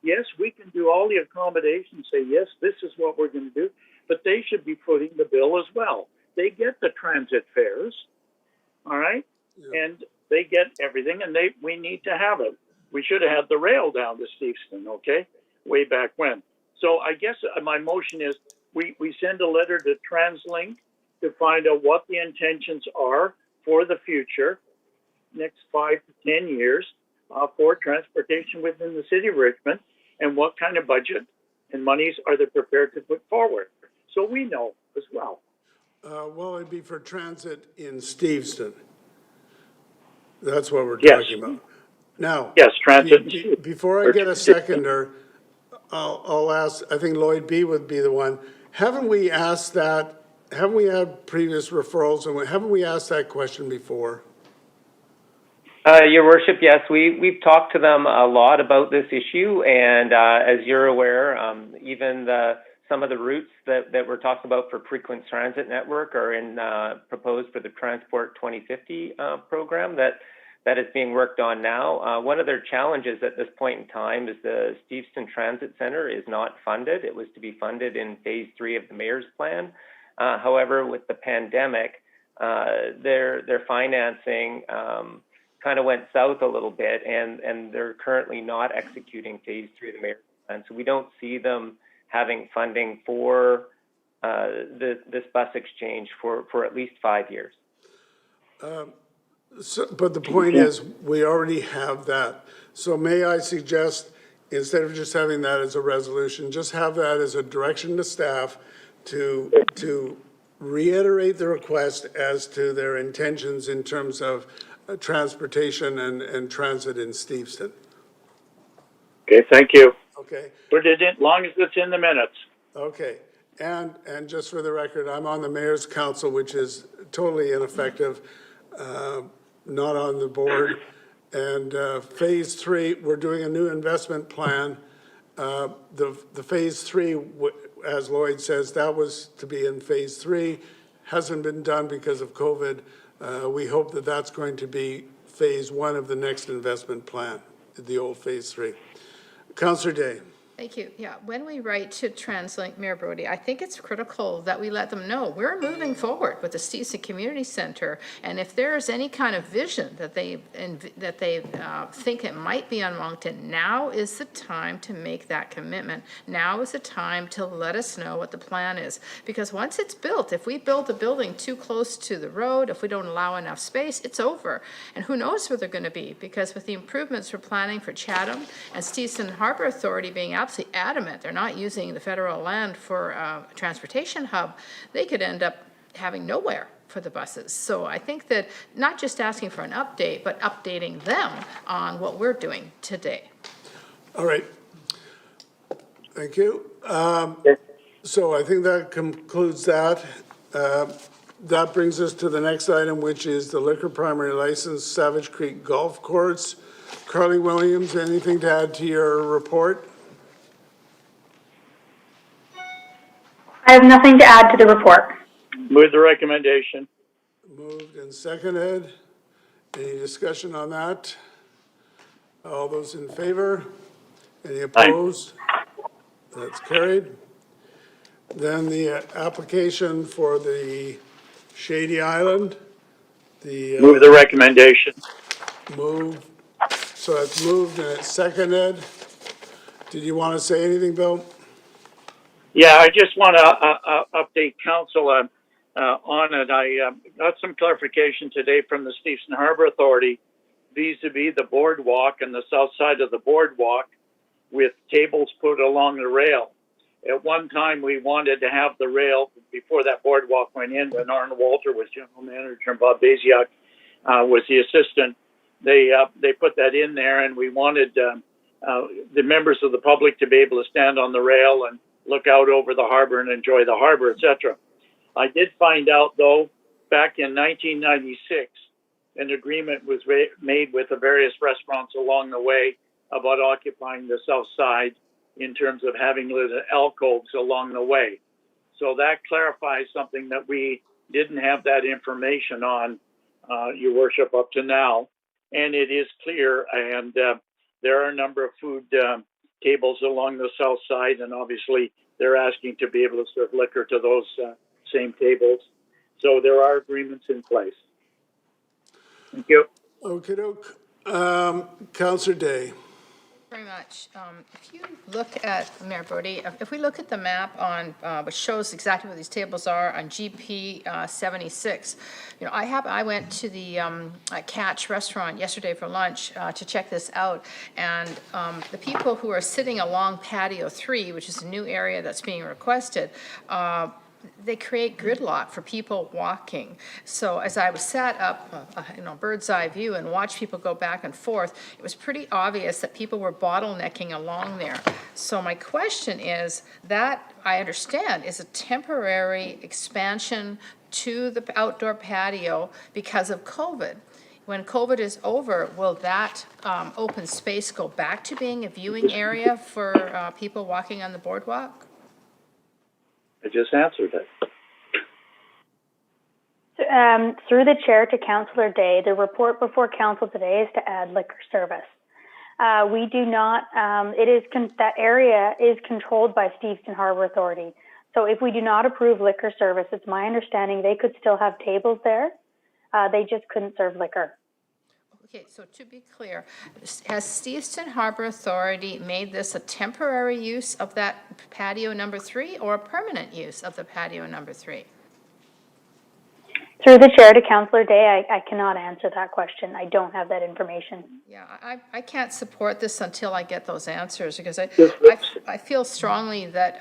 Yes, we can do all the accommodations, say, yes, this is what we're going to do, but they should be footing the bill as well. They get the transit fares, all right? Yeah. And they get everything, and we need to have it. We should have had the rail down to Steeson, okay, way back when. So I guess my motion is we send a letter to TransLink to find out what the intentions are for the future, next 5 to 10 years, for transportation within the city of Richmond, and what kind of budget and monies are they prepared to put forward, so we know as well. Well, it'd be for transit in Steeson. That's what we're talking about. Now, yes, transit. Before I get a seconder, I'll ask, I think Lloyd B. would be the one. Haven't we asked that, haven't we had previous referrals, and haven't we asked that question before? Your Worship, yes, we've talked to them a lot about this issue, and as you're aware, even some of the routes that we're talking about for frequent transit network are in proposed for the Transport 2050 program that is being worked on now. One of their challenges at this point in time is the Steeson Transit Center is not funded. It was to be funded in phase 3 of the mayor's plan. However, with the pandemic, their financing kind of went south a little bit, and they're currently not executing phase 3 of the mayor's plan. So we don't see them having funding for this bus exchange for at least 5 years. But the point is, we already have that. So may I suggest, instead of just having that as a resolution, just have that as a direction to staff to reiterate the request as to their intentions in terms of transportation and transit in Steeson. Okay, thank you. Okay. Put it in, as long as it's in the minutes. Okay. And just for the record, I'm on the Mayor's Council, which is totally ineffective, not on the board. And phase 3, we're doing a new investment plan. The phase 3, as Lloyd says, that was to be in phase 3, hasn't been done because of COVID. We hope that that's going to be phase 1 of the next investment plan, the old phase 3. Councillor Day. Thank you. Yeah, when we write to TransLink, Mayor Brody, I think it's critical that we let them know we're moving forward with the Steeson Community Center, and if there's any kind of vision that they think it might be on Moncton, now is the time to make that commitment. Now is the time to let us know what the plan is, because once it's built, if we build a building too close to the road, if we don't allow enough space, it's over, and who knows where they're going to be, because with the improvements we're planning for Chatham and Steeson Harbour Authority being absolutely adamant they're not using the federal land for a transportation hub, they could end up having nowhere for the buses. So I think that not just asking for an update, but updating them on what we're doing today. All right. Thank you. So I think that concludes that. That brings us to the next item, which is the liquor primary license, Savage Creek Golf Course. Carly Williams, anything to add to your report? I have nothing to add to the report. Move the recommendation. Moved and seconded. Any discussion on that? All those in favor? Any opposed? That's carried. Then the application for the Shady Island. Move the recommendation. Move. So it's moved and it's seconded. Did you want to say anything, Bill? Yeah, I just want to update council on it. I got some clarification today from the Steeson Harbor Authority vis-a-vis the boardwalk and the south side of the boardwalk with tables put along the rail. At one time, we wanted to have the rail before that boardwalk went in. When Arnold Walter was general manager and Bob Baziak was the assistant, they put that in there, and we wanted the members of the public to be able to stand on the rail and look out over the harbor and enjoy the harbor, etc. I did find out, though, back in 1996, an agreement was made with the various restaurants along the way about occupying the south side in terms of having little alcoves along the way. So that clarifies something that we didn't have that information on, Your Worship, up to now. And it is clear, and there are a number of food tables along the south side, and obviously they're asking to be able to serve liquor to those same tables. So there are agreements in place. Thank you. Okey doke. Councillor Day. Very much. If you look at, Mayor Brody, if we look at the map on, which shows exactly where these tables are on GP 76, you know, I went to the Catch restaurant yesterday for lunch to check this out, and the people who are sitting along patio 3, which is a new area that's being requested, they create gridlock for people walking. So as I was sat up, bird's eye view and watched people go back and forth, it was pretty obvious that people were bottlenecking along there. So my question is, that I understand is a temporary expansion to the outdoor patio because of COVID. When COVID is over, will that open space go back to being a viewing area for people walking on the boardwalk? I just answered it. Through the chair to Councillor Day, the report before council today is to add liquor service. We do not, that area is controlled by Steeson Harbor Authority. So if we do not approve liquor service, it's my understanding they could still have tables there. They just couldn't serve liquor. Okay, so to be clear, has Steeson Harbor Authority made this a temporary use of that patio number 3 or a permanent use of the patio number 3? Through the chair to Councillor Day, I cannot answer that question. I don't have that information. Yeah, I can't support this until I get those answers, because I feel strongly that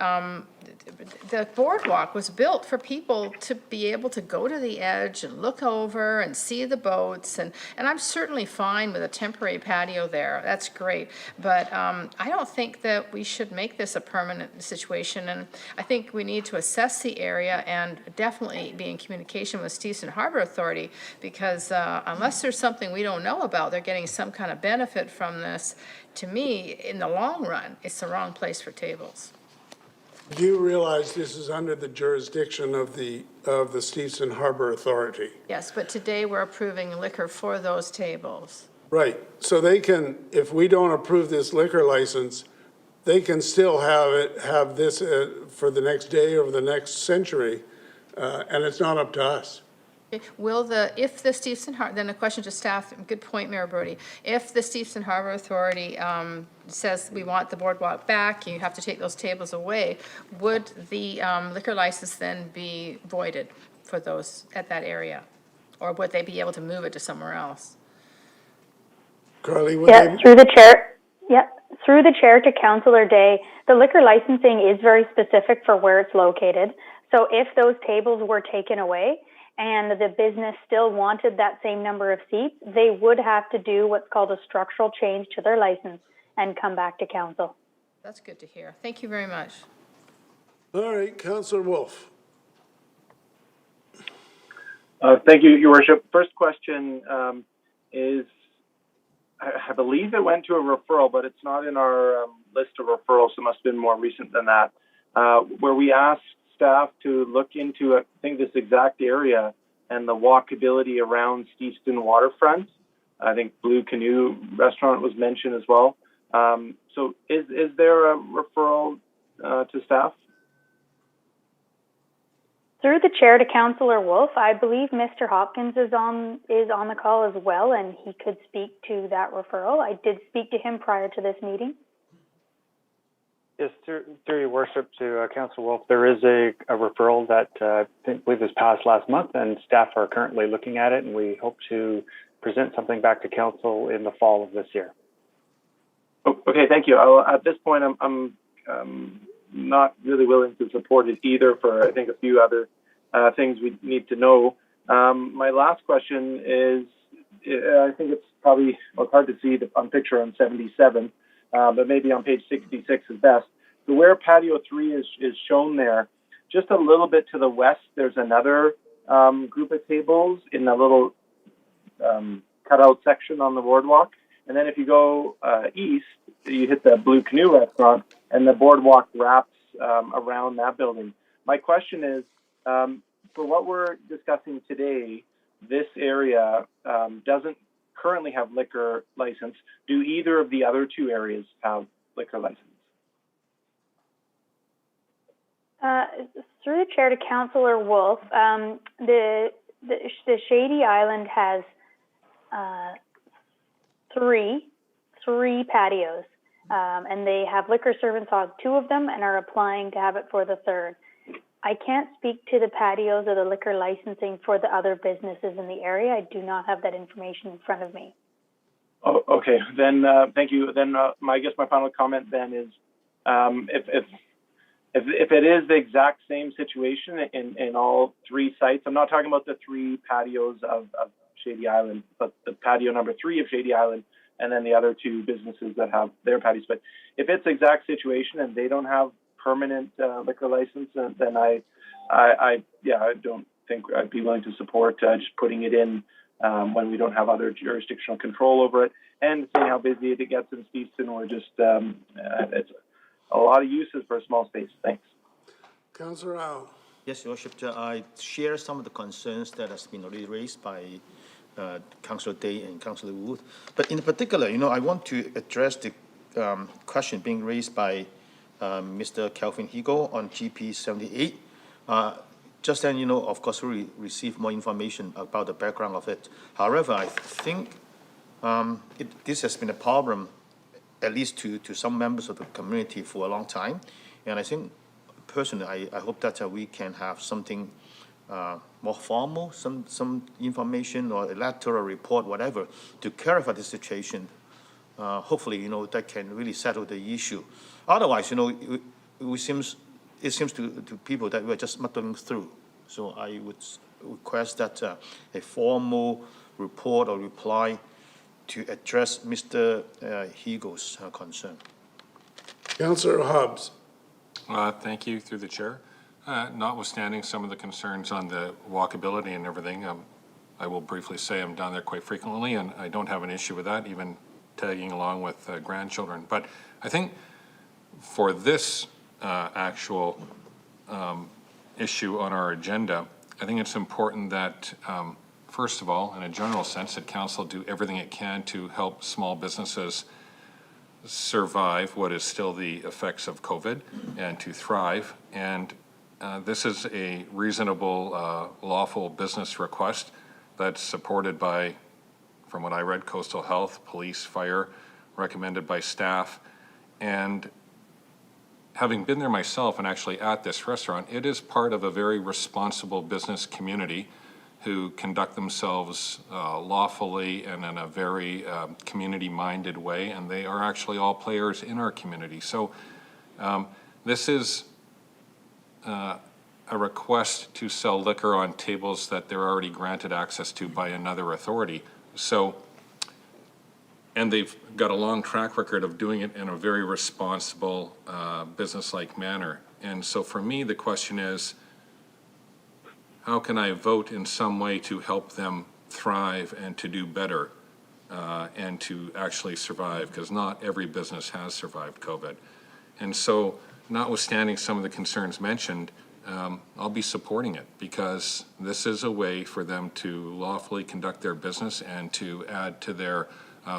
the boardwalk was built for people to be able to go to the edge and look over and see the boats, and I'm certainly fine with a temporary patio there. That's great, but I don't think that we should make this a permanent situation, and I think we need to assess the area and definitely be in communication with Steeson Harbor Authority, because unless there's something we don't know about, they're getting some kind of benefit from this. To me, in the long run, it's the wrong place for tables. Do you realize this is under the jurisdiction of the Steeson Harbor Authority? Yes, but today we're approving liquor for those tables. Right. So they can, if we don't approve this liquor license, they can still have this for the next day or the next century, and it's not up to us. If the Steeson Harbor, then a question to staff, good point, Mayor Brody. If the Steeson Harbor Authority says we want the boardwalk back, you have to take those tables away, would the liquor license then be voided for those at that area? Or would they be able to move it to somewhere else? Carly, would they? Through the chair. Yeah, through the chair to Councillor Day, the liquor licensing is very specific for where it's located. So if those tables were taken away, and the business still wanted that same number of seats, they would have to do what's called a structural change to their license and come back to council. That's good to hear. Thank you very much. All right, Councillor Wolf. Thank you, Your Worship. First question is, I believe it went to a referral, but it's not in our list of referrals, so it must have been more recent than that, where we asked staff to look into, I think, this exact area and the walkability around Steeson waterfront. I think Blue Canoe Restaurant was mentioned as well. So is there a referral to staff? Through the chair to Councillor Wolf, I believe Mr. Hopkins is on the call as well, and he could speak to that referral. I did speak to him prior to this meeting. Yes, through your worship to Councillor Wolf, there is a referral that I believe was passed last month, and staff are currently looking at it, and we hope to present something back to council in the fall of this year. Okay, thank you. At this point, I'm not really willing to support it either for, I think, a few other things we need to know. My last question is, I think it's probably hard to see on picture on 77, but maybe on page 66 is best. So where patio 3 is shown there, just a little bit to the west, there's another group of tables in a little cutout section on the boardwalk. And then if you go east, you hit the Blue Canoe Restaurant, and the boardwalk wraps around that building. My question is, for what we're discussing today, this area doesn't currently have liquor license. Do either of the other two areas have liquor license? Through the chair to Councillor Wolf, the Shady Island has three patios, and they have liquor servants on 2 of them and are applying to have it for the 3rd. I can't speak to the patios or the liquor licensing for the other businesses in the area. I do not have that information in front of me. Oh, okay, then thank you. Then I guess my final comment then is, if it is the exact same situation in all 3 sites, I'm not talking about the 3 patios of Shady Island, but the patio number 3 of Shady Island, and then the other 2 businesses that have their patios. But if it's the exact situation and they don't have permanent liquor license, then I don't think I'd be willing to support just putting it in when we don't have other jurisdictional control over it. And seeing how busy it gets in Steeson, or just it's a lot of uses for a small space. Thanks. Councillor Rao. Yes, Your Worship. I share some of the concerns that has been already raised by Councillor Day and Councillor Wood. But in particular, I want to address the question being raised by Mr. Kelvin Higo on GP 78. Just then, of course, we receive more information about the background of it. However, I think this has been a problem, at least to some members of the community for a long time. And I think, personally, I hope that we can have something more formal, some information or a lateral report, whatever, to clarify the situation. Hopefully, that can really settle the issue. Otherwise, it seems to people that we're just muddling through. So I would request that a formal report or reply to address Mr. Higo's concern. Councillor Hobbs. Thank you, through the chair. Notwithstanding some of the concerns on the walkability and everything, I will briefly say I'm down there quite frequently, and I don't have an issue with that, even tagging along with grandchildren. But I think for this actual issue on our agenda, I think it's important that, first of all, in a general sense, that council do everything it can to help small businesses survive what is still the effects of COVID and to thrive. And this is a reasonable, lawful business request that's supported by, from what I read, Coastal Health, Police, Fire, recommended by staff. And having been there myself and actually at this restaurant, it is part of a very responsible business community who conduct themselves lawfully and in a very community-minded way, and they are actually all players in our community. So this is a request to sell liquor on tables that they're already granted access to by another authority. So, and they've got a long track record of doing it in a very responsible, business-like manner. And so for me, the question is, how can I vote in some way to help them thrive and to do better and to actually survive? Because not every business has survived COVID. And so, notwithstanding some of the concerns mentioned, I'll be supporting it because this is a way for them to lawfully conduct their business and to add to their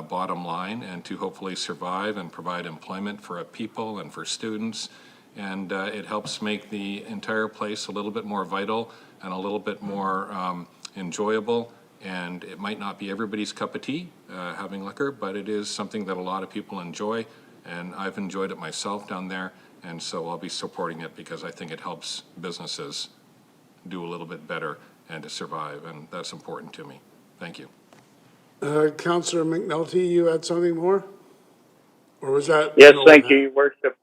bottom line and to hopefully survive and provide employment for people and for students. And it helps make the entire place a little bit more vital and a little bit more enjoyable. And it might not be everybody's cup of tea, having liquor, but it is something that a lot of people enjoy. And I've enjoyed it myself down there. And so I'll be supporting it because I think it helps businesses do a little bit better and to survive. And that's important to me. Thank you. Councillor McNulty, you had something more? Or was that? Yes, thank you, Your Worship.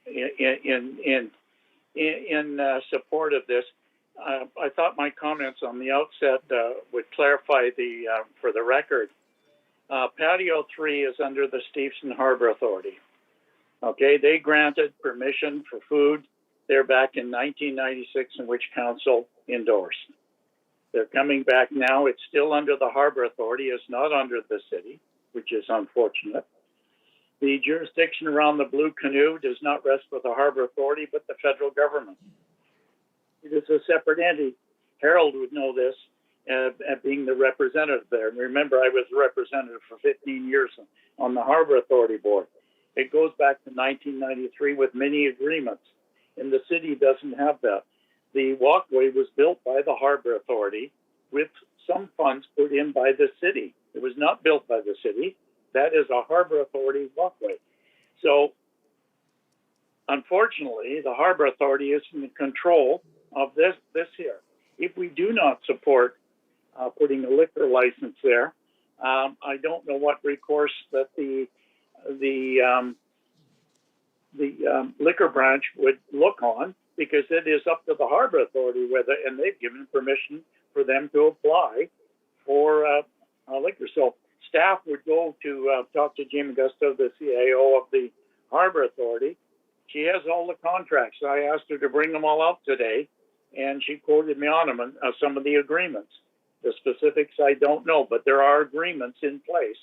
In support of this, I thought my comments on the outset would clarify for the record. Patio 3 is under the Steeson Harbor Authority. Okay, they granted permission for food there back in 1996, in which Council endorsed. They're coming back now. It's still under the Harbor Authority. It's not under the city, which is unfortunate. The jurisdiction around the Blue Canoe does not rest with the Harbor Authority, but the federal government. It is a separate entity. Harold would know this, being the representative there. And remember, I was a representative for 15 years on the Harbor Authority Board. It goes back to 1993 with many agreements, and the city doesn't have that. The walkway was built by the Harbor Authority with some funds put in by the city. It was not built by the city. That is a Harbor Authority walkway. So, unfortunately, the Harbor Authority is in control of this here. If we do not support putting a liquor license there, I don't know what recourse that the liquor branch would look on, because it is up to the Harbor Authority whether, and they've given permission for them to apply for liquor. So staff would go to talk to Jim Augusto, the CIO of the Harbor Authority. She has all the contracts. I asked her to bring them all out today, and she quoted me on them, some of the agreements. The specifics I don't know, but there are agreements in place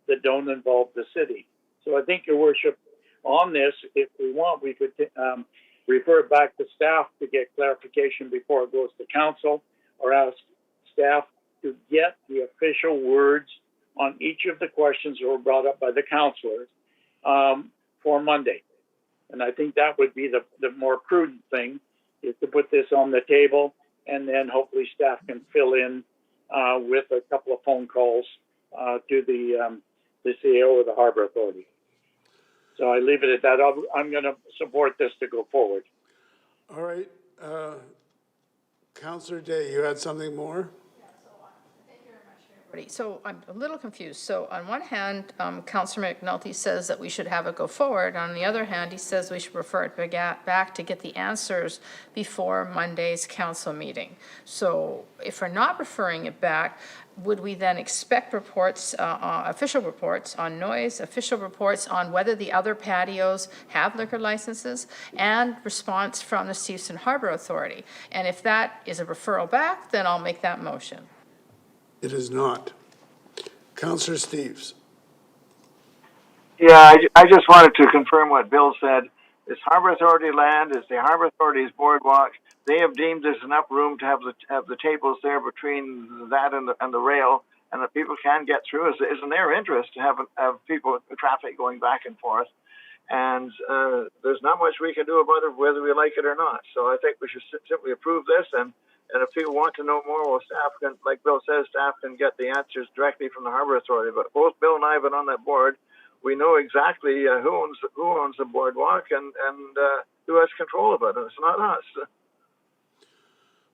that don't involve the city. So I think, Your Worship, on this, if we want, we could refer it back to staff to get clarification before it goes to council, or ask staff to get the official words on each of the questions that were brought up by the councilors for Monday. And I think that would be the more prudent thing, is to put this on the table, and then hopefully staff can fill in with a couple of phone calls to the CEO of the Harbor Authority. So I leave it at that. I'm going to support this to go forward. All right. Councillor Day, you had something more? So I'm a little confused. So on one hand, Councillor McNulty says that we should have it go forward. On the other hand, he says we should refer it back to get the answers before Monday's council meeting. So if we're not referring it back, would we then expect reports, official reports on noise, official reports on whether the other patios have liquor licenses, and response from the Steeson Harbor Authority? And if that is a referral back, then I'll make that motion. It is not. Councillor Steeves. Yeah, I just wanted to confirm what Bill said. This Harbor Authority land is the Harbor Authority's boardwalk. They have deemed there's enough room to have the tables there between that and the rail, and that people can get through. It's in their interest to have people, traffic going back and forth. And there's not much we can do about it, whether we like it or not. So I think we should simply approve this, and if people want to know more, well, staff can, like Bill says, staff can get the answers directly from the Harbor Authority. But both Bill and I have been on that board. We know exactly who owns the boardwalk and who has control of it. And it's not us.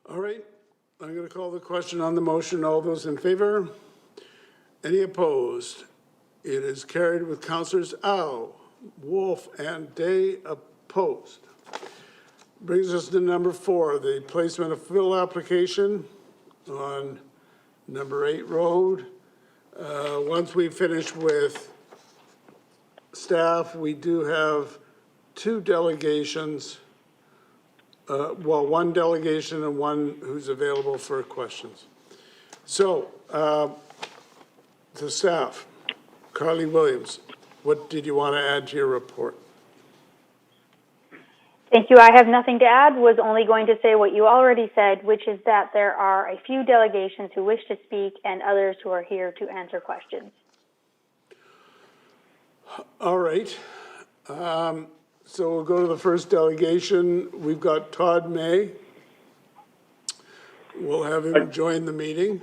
All right. I'm going to call the question on the motion. All those in favor? Any opposed? It is carried with Councillors Au, Wolf, and Day opposed. Brings us to number 4, the placement of fill application on number 8 Road. Once we finish with staff, we do have two delegations. Well, one delegation and one who's available for questions. So, to staff, Carly Williams, what did you want to add to your report? Thank you. I have nothing to add. Was only going to say what you already said, which is that there are a few delegations who wish to speak and others who are here to answer questions. All right. So we'll go to the first delegation. We've got Todd May. We'll have him join the meeting.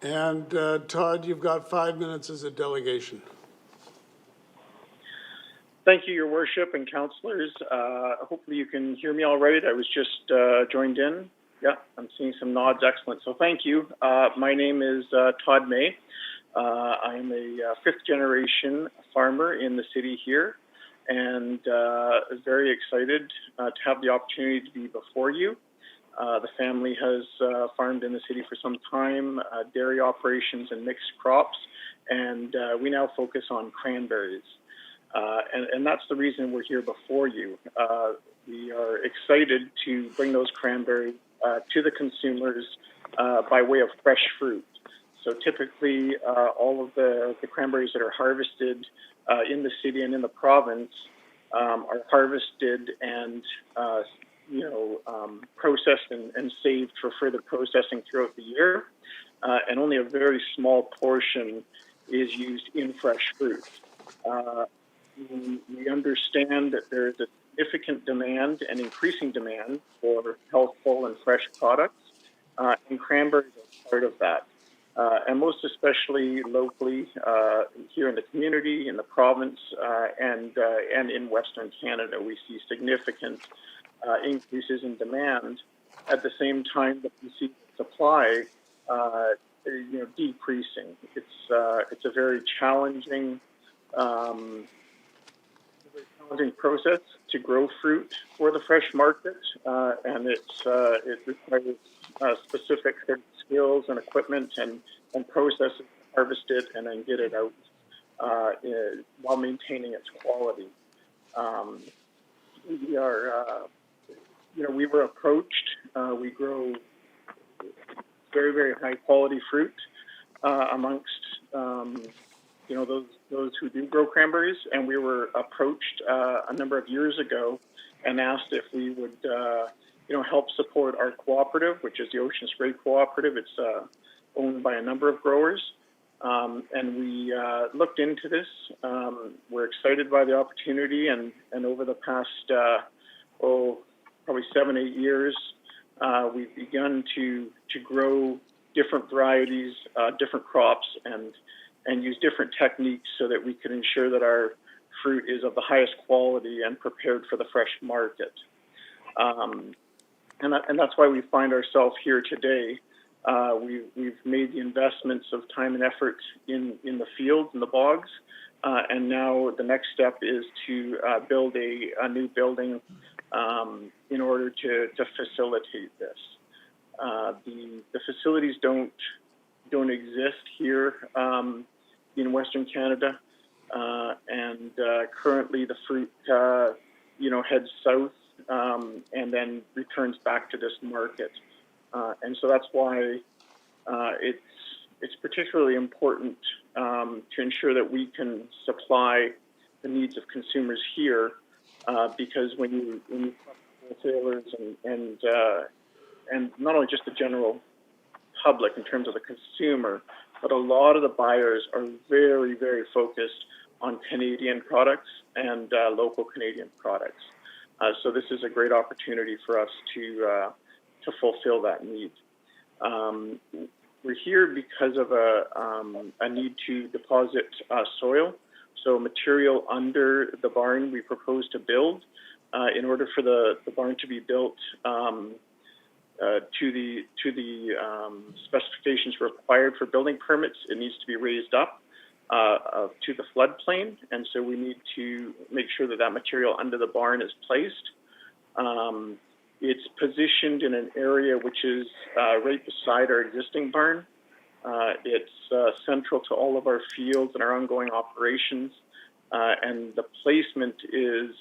And Todd, you've got 5 minutes as a delegation. Thank you, Your Worship and councillors. Hopefully you can hear me all right. I was just joined in. Yeah, I'm seeing some nods. Excellent. So thank you. My name is Todd May. I'm a fifth generation farmer in the city here, and very excited to have the opportunity to be before you. The family has farmed in the city for some time, dairy operations and mixed crops, and we now focus on cranberries. And that's the reason we're here before you. We are excited to bring those cranberries to the consumers by way of fresh fruit. So typically, all of the cranberries that are harvested in the city and in the province are harvested and processed and saved for further processing throughout the year. And only a very small portion is used in fresh fruit. We understand that there is a significant demand and increasing demand for healthful and fresh products, and cranberries are part of that. And most especially locally here in the community, in the province, and in Western Canada, we see significant increases in demand. At the same time that we see supply, decreasing. It's a very challenging process to grow fruit for the fresh market, and it requires specific skills and equipment and processes to harvest it and then get it out while maintaining its quality. We were approached. We grow very, very high quality fruit amongst those who do grow cranberries, and we were approached a number of years ago and asked if we would help support our cooperative, which is the Ocean Spray Cooperative. It's owned by a number of growers, and we looked into this. We're excited by the opportunity, and over the past probably 7-8 years, we've begun to grow different varieties, different crops, and use different techniques so that we can ensure that our fruit is of the highest quality and prepared for the fresh market. And that's why we find ourselves here today. We've made the investments of time and effort in the fields and the bogs, and now the next step is to build a new building in order to facilitate this. The facilities don't exist here in Western Canada, and currently the fruit heads south and then returns back to this market, and so that's why it's particularly important to ensure that we can supply the needs of consumers here, because when you talk to wholesalers and not only just the general public in terms of the consumer, but a lot of the buyers are very, very focused on Canadian products and local Canadian products. So this is a great opportunity for us to fulfill that need. We're here because of a need to deposit soil, so material under the barn we propose to build. In order for the barn to be built to the specifications required for building permits, it needs to be raised up to the floodplain, and so we need to make sure that material under the barn is placed. It's positioned in an area which is right beside our existing barn, It's central to all of our fields and our ongoing operations, and the placement is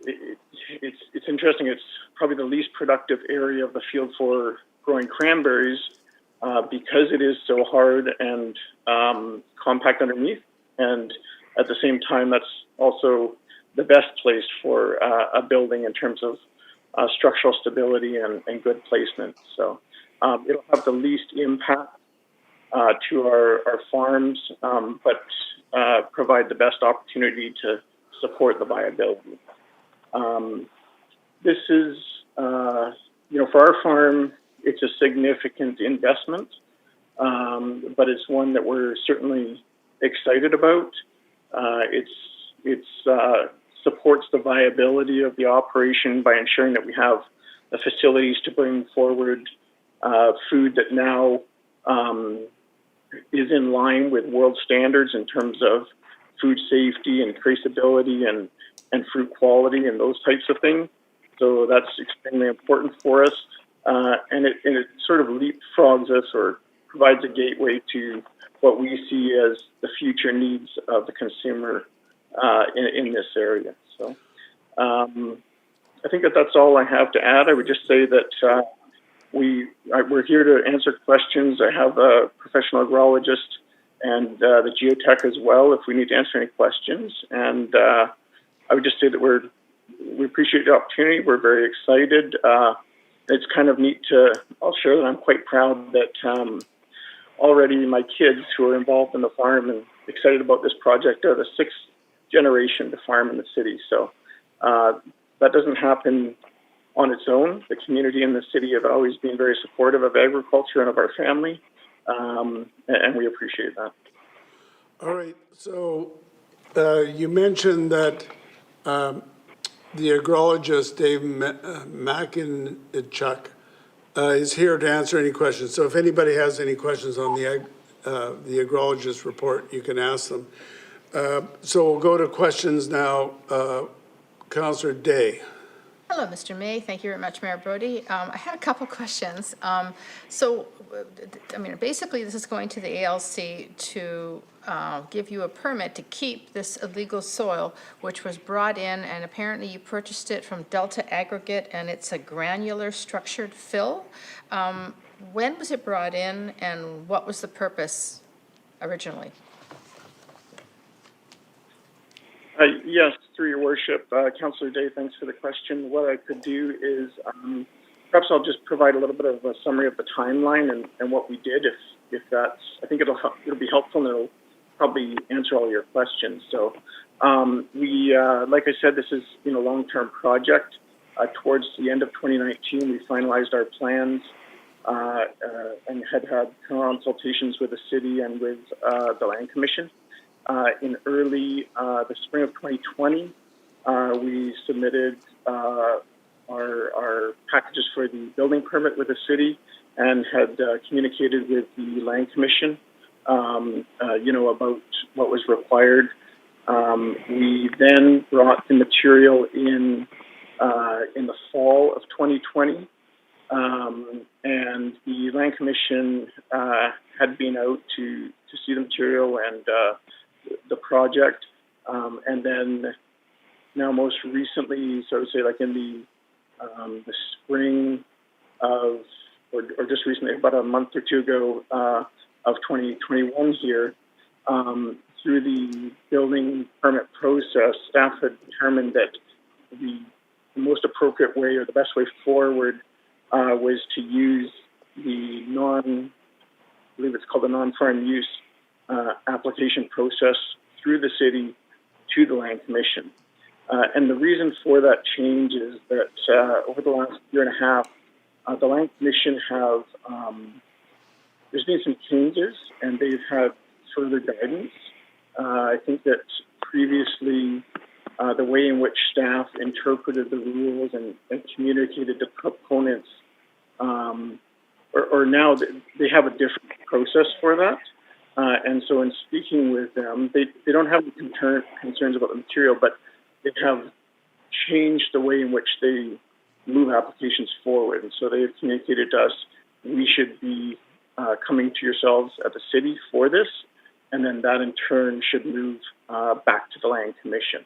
it's interesting. It's probably the least productive area of the field for growing cranberries because it is so hard and compact underneath, and at the same time, that's also the best place for a building in terms of structural stability and good placement. So it'll have the least impact to our farms, but provide the best opportunity to support the viability. This is, for our farm, it's a significant investment, but it's one that we're certainly excited about. It supports the viability of the operation by ensuring that we have the facilities to bring forward food that now is in line with world standards in terms of food safety and traceability and fruit quality and those types of things. So that's extremely important for us. And it sort of leapfrogs us or provides a gateway to what we see as the future needs of the consumer in this area. So I think that's all I have to add. I would just say that we're here to answer questions. I have a professional agrologist and the geotech as well if we need to answer any questions. And I would just say that we appreciate the opportunity. We're very excited. It's kind of neat I'll share that I'm quite proud that already my kids who are involved in the farm and excited about this project are the sixth generation to farm in the city. So that doesn't happen on its own. The community in the city have always been very supportive of agriculture and of our family, and we appreciate that. All right, so you mentioned that the agrologist, Dave Makinchuk, is here to answer any questions. So if anybody has any questions on the agrologist report, you can ask them. So we'll go to questions now. Councillor Day. Hello, Mr. May. Thank you very much, Mayor Brody. I had a couple questions. Basically, this is going to the ALC to give you a permit to keep this illegal soil, which was brought in, and apparently you purchased it from Delta Aggregate, and it's a granular structured fill. When was it brought in, and what was the purpose originally? Yes, through your worship, Councillor Day, thanks for the question. What I could do is perhaps I'll just provide a little bit of a summary of the timeline and what we did. If that's, I think it'll be helpful and it'll probably answer all your questions. So we, like I said, this is a long-term project. Towards the end of 2019, we finalized our plans and had consultations with the city and with the Land Commission. In early the spring of 2020, we submitted our packages for the building permit with the city and had communicated with the Land Commission, about what was required. We then brought the material in the fall of 2020, and the Land Commission had been out to see the material and the project, and then now most recently, so I would say like in the spring of, or just recently, about a month or two ago of 2021 here, through the building permit process, staff had determined that the most appropriate way or the best way forward was to use the I believe it's called the non-farm use application process through the city to the Land Commission. And the reason for that change is that over the last year and a half, the Land Commission have, there's been some changes and they've had further guidance. I think that previously the way in which staff interpreted the rules and communicated to proponents, or now they have a different process for that. And so in speaking with them, they don't have concerns about the material, but they have changed the way in which they move applications forward. And so they have communicated to us we should be coming to yourselves at the city for this, and then that in turn should move back to the Land Commission.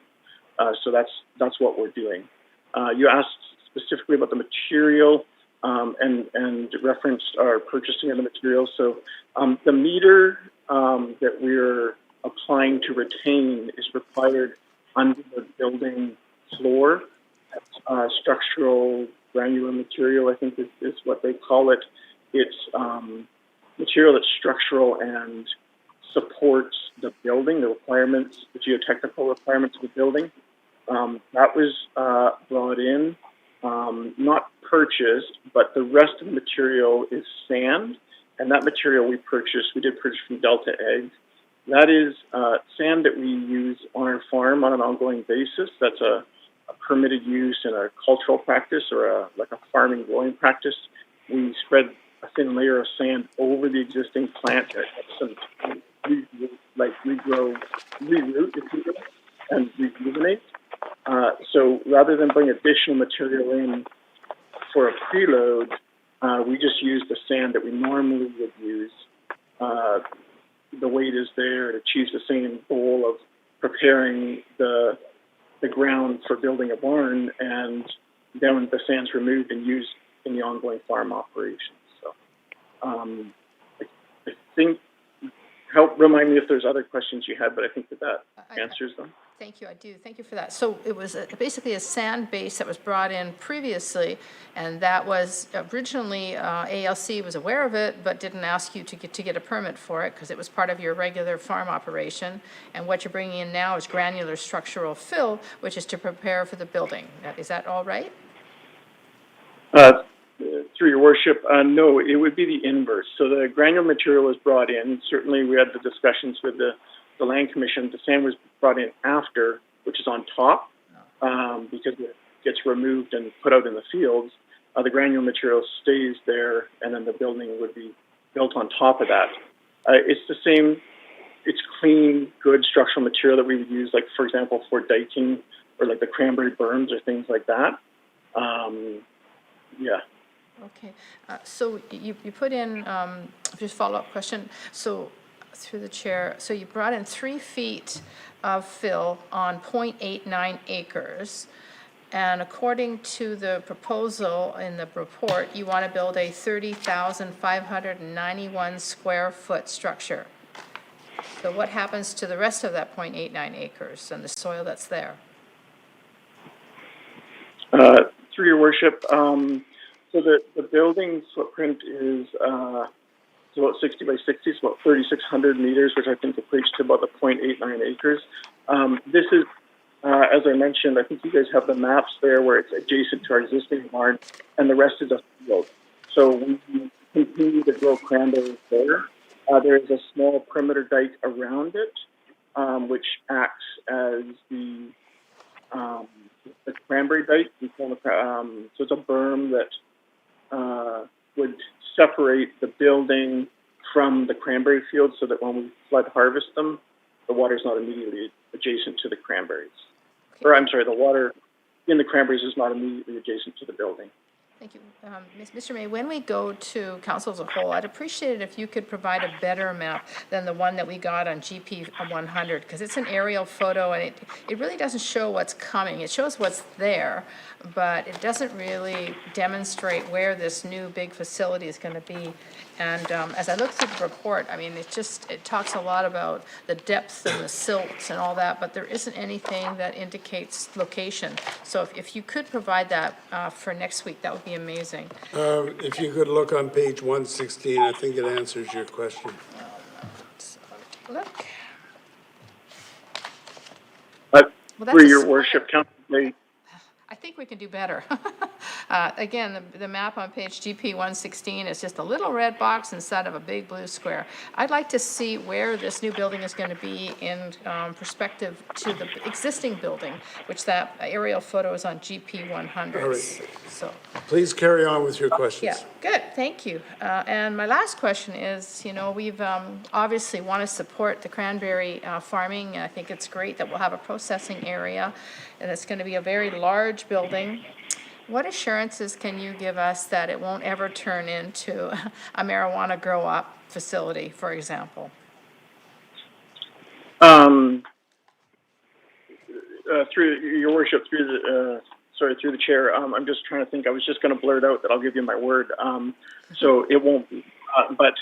So that's what we're doing. You asked specifically about the material and referenced our purchasing of the material. So the meter that we're applying to retain is required under the building floor. Structural granular material, I think is what they call it. It's material that's structural and supports the building, the requirements, the geotechnical requirements of the building. That was brought in, not purchased, but the rest of the material is sand, and that material we did purchase from Delta Egg. That is sand that we use on our farm on an ongoing basis. That's a permitted use in a cultural practice or like a farming growing practice. We spread a thin layer of sand over the existing plant that helps them reroot, if you will, and rejuvenate. So rather than bring additional material in for a preload, we just use the sand that we normally would use. The weight is there. It achieves the same goal of preparing the ground for building a barn, and then the sand's removed and used in the ongoing farm operations. So I think, help remind me if there's other questions you had, but I think that answers them. Thank you, I do. Thank you for that. So it was basically a sand base that was brought in previously, and that was originally, ALC was aware of it, but didn't ask you to get a permit for it because it was part of your regular farm operation. And what you're bringing in now is granular structural fill, which is to prepare for the building. Is that all right? Through your worship, no, it would be the inverse. So the granular material was brought in. Certainly we had the discussions with the Land Commission. The sand was brought in after, which is on top, because it gets removed and put out in the fields. The granular material stays there, and then the building would be built on top of that. It's the same, it's clean, good structural material that we would use, like, for example, for diking or like the cranberry berms or things like that. Yeah. Okay, so you put in, just follow-up question, so through the chair, so you brought in 3 feet of fill on 0.89 acres, and according to the proposal in the report, you want to build a 30,591 square foot structure. So what happens to the rest of that 0.89 acres and the soil that's there? Through your worship, so the building's footprint is about 60 by 60, it's about 3,600 meters, which I think equates to about the 0.89 acres. This is, as I mentioned, I think you guys have the maps there where it's adjacent to our existing barn, and the rest is a field. So we continue to grow cranberries there. There is a small perimeter dike around it, which acts as the cranberry dike. So it's a berm that would separate the building from the cranberry field so that when we flood harvest them, the water's not immediately adjacent to the cranberries. Or I'm sorry, the water in the cranberries is not immediately adjacent to the building. Thank you. Mr. May, when we go to council as a whole, I'd appreciate it if you could provide a better map than the one that we got on GP 100, because it's an aerial photo and it really doesn't show what's coming. It shows what's there, but it doesn't really demonstrate where this new big facility is going to be. And as I look through the report, I mean, it talks a lot about the depth and the silts and all that, but there isn't anything that indicates location. So if you could provide that for next week, that would be amazing. If you could look on page 116, I think it answers your question. Look. For your worship, Council, I think we can do better. Again, the map on page GP 116 is just a little red box instead of a big blue square. I'd like to see where this new building is going to be in perspective to the existing building, which that aerial photo is on GP 100. All right. So, Please carry on with your questions. yeah, good, thank you. And my last question is, you know, we've obviously want to support the cranberry farming. I think it's great that we'll have a processing area, and it's going to be a very large building. What assurances can you give us that it won't ever turn into a marijuana grow-up facility, for example? Through your worship, through the chair, I'm just trying to think. I was just going to blurt out that I'll give you my word. So it won't be. But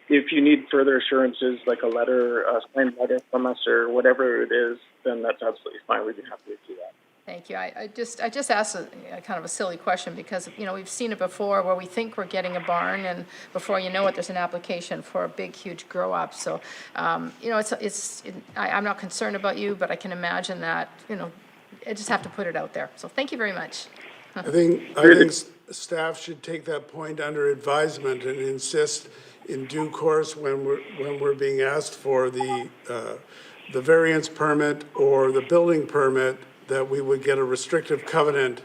if you need further assurances, like a letter, a signed letter from us or whatever it is, then that's absolutely fine. We'd be happy to do that. Thank you. I just asked a kind of a silly question because, you know, we've seen it before where we think we're getting a barn and before you know it, there's an application for a big, huge grow up. So, you know, I'm not concerned about you, but I can imagine that, you know, I just have to put it out there. So thank you very much. I think staff should take that point under advisement and insist in due course when we're being asked for the variance permit or the building permit, that we would get a restrictive covenant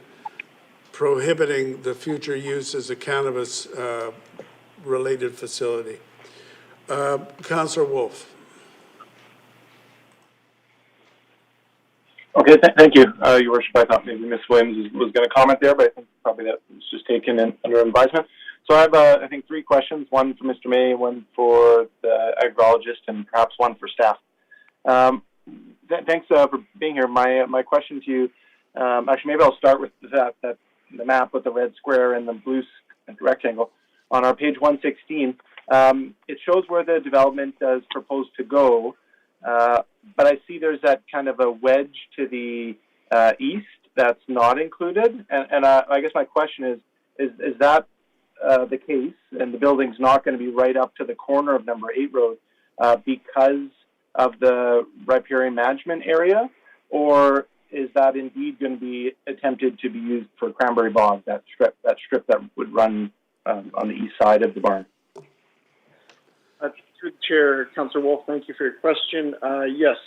prohibiting the future use as a cannabis related facility. Councillor Wolf. Okay, thank you, Your Worship. I thought maybe Ms. Williams was going to comment there, but I think probably that was just taken under advisement. So I have, I think, 3 questions, one for Mr. May, one for the agrologist, and perhaps one for staff. Thanks for being here. My question to you, actually, maybe I'll start with the map with the red square and the blue rectangle. On our page 116, it shows where the development is proposed to go, but I see there's that kind of a wedge to the east that's not included. And I guess my question is that the case, and the building's not going to be right up to the corner of number 8 Road because of the riparian management area, or is that indeed going to be attempted to be used for cranberry bog, that strip that would run on the east side of the barn? Through the chair, Councillor Wolf, thank you for your question. Yes,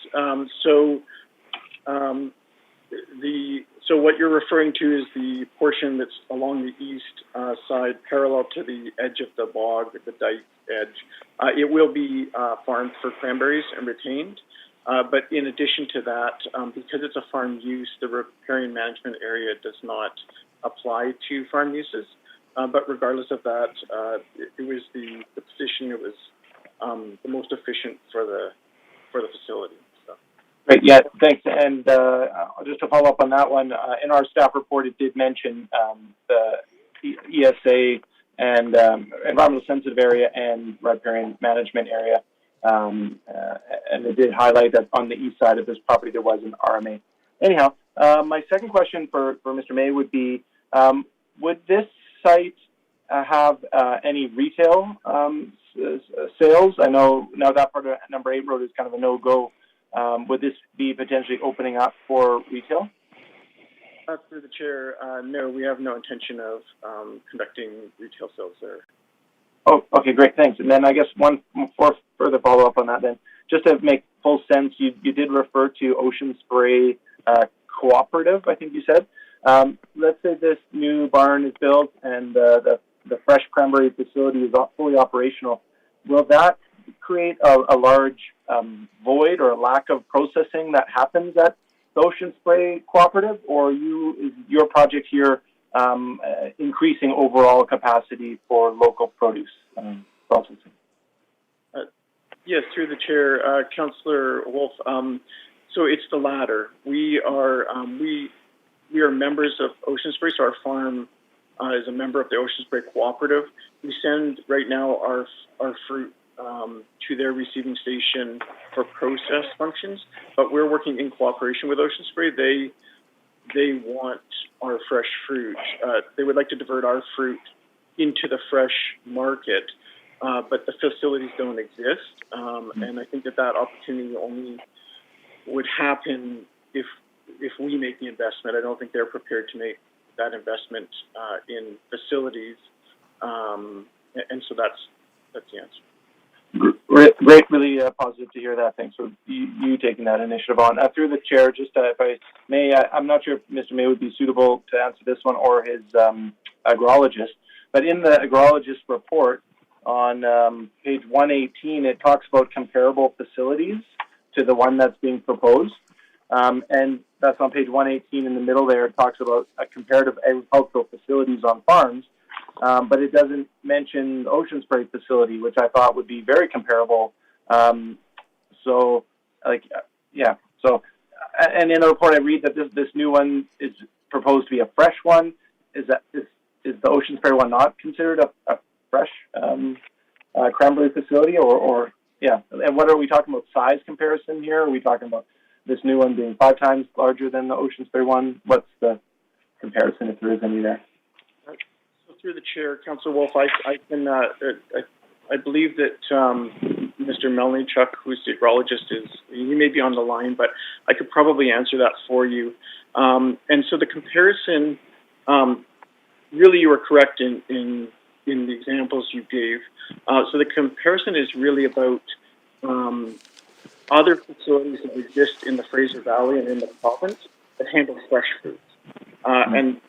so what you're referring to is the portion that's along the east side, parallel to the edge of the bog, the dike edge. It will be farmed for cranberries and retained. But in addition to that, because it's a farm use, the riparian management area does not apply to farm uses. But regardless of that, it was the position it was the most efficient for the facility. So. Great, yeah, thanks. And just to follow up on that one, in our staff report, it did mention the ESA and environmental sensitive area and riparian management area. And it did highlight that on the east side of this property there was an RMA. Anyhow, my second question for Mr. May would be, would this site have any retail sales? I know now that part of number 8 Road is kind of a no-go. Would this be potentially opening up for retail? Through the chair, no, we have no intention of conducting retail sales there. Oh, okay, great, thanks. And then I guess one further follow-up on that then. Just to make full sense, you did refer to Ocean Spray Cooperative, I think you said. Let's say this new barn is built and the fresh cranberry facility is fully operational. Will that create a large void or a lack of processing that happens at the Ocean Spray Cooperative, or is your project here increasing overall capacity for local produce processing? Yes, through the chair, Councillor Wolf. So it's the latter. We are members of Ocean Spray, so our farm is a member of the Ocean Spray Cooperative. We send right now our fruit to their receiving station for process functions, but we're working in cooperation with Ocean Spray. They want our fresh fruit. They would like to divert our fruit into the fresh market, but the facilities don't exist. And I think that opportunity only would happen if we make the investment. I don't think they're prepared to make that investment in facilities. And so that's the answer. Great, really positive to hear that. Thanks for you taking that initiative on. Through the chair, just if I may, I'm not sure if Mr. May would be suitable to answer this one or his agrologist, but in the agrologist report on page 118, it talks about comparable facilities to the one that's being proposed. And that's on page 118 in the middle there. It talks about comparative agricultural facilities on farms, but it doesn't mention the Ocean Spray facility, which I thought would be very comparable. So, and in the report I read that this new one is proposed to be a fresh one. Is the Ocean Spray one not considered a fresh cranberry facility, or yeah? And what are we talking about size comparison here? Are we talking about this new one being 5 times larger than the Ocean Spray one? What's the comparison, if there is any there? So through the chair, Councillor Wolf, I believe that Mr. Melnichuk, who's the agrologist, he may be on the line, but I could probably answer that for you. And so the comparison, really, you were correct in the examples you gave. So the comparison is really about other facilities that exist in the Fraser Valley and in the province that handle fresh fruit. And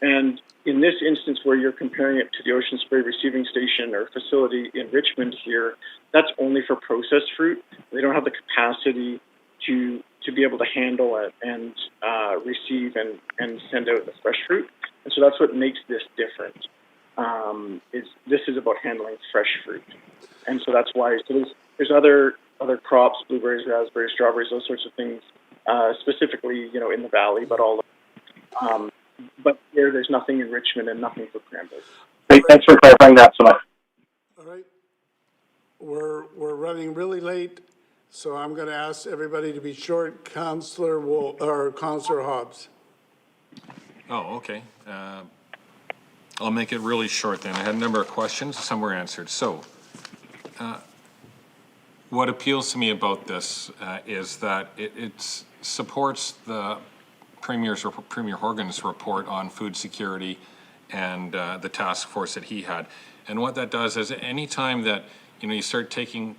in this instance where you're comparing it to the Ocean Spray receiving station or facility in Richmond here, that's only for processed fruit. They don't have the capacity to be able to handle it and receive and send out the fresh fruit. And so that's what makes this different. This is about handling fresh fruit. And so that's why, so there's other crops, blueberries, raspberries, strawberries, those sorts of things, specifically, in the valley, but all of but there's nothing in Richmond and nothing for cranberries. Great, thanks for clarifying that so much. All right. We're running really late, so I'm going to ask everybody to be short. Councillor Hobbs. Oh, okay. I'll make it really short then. I had a number of questions. Some were answered. So, what appeals to me about this is that it supports the Premier Horgan's report on food security and the task force that he had. And what that does is any time that, you start taking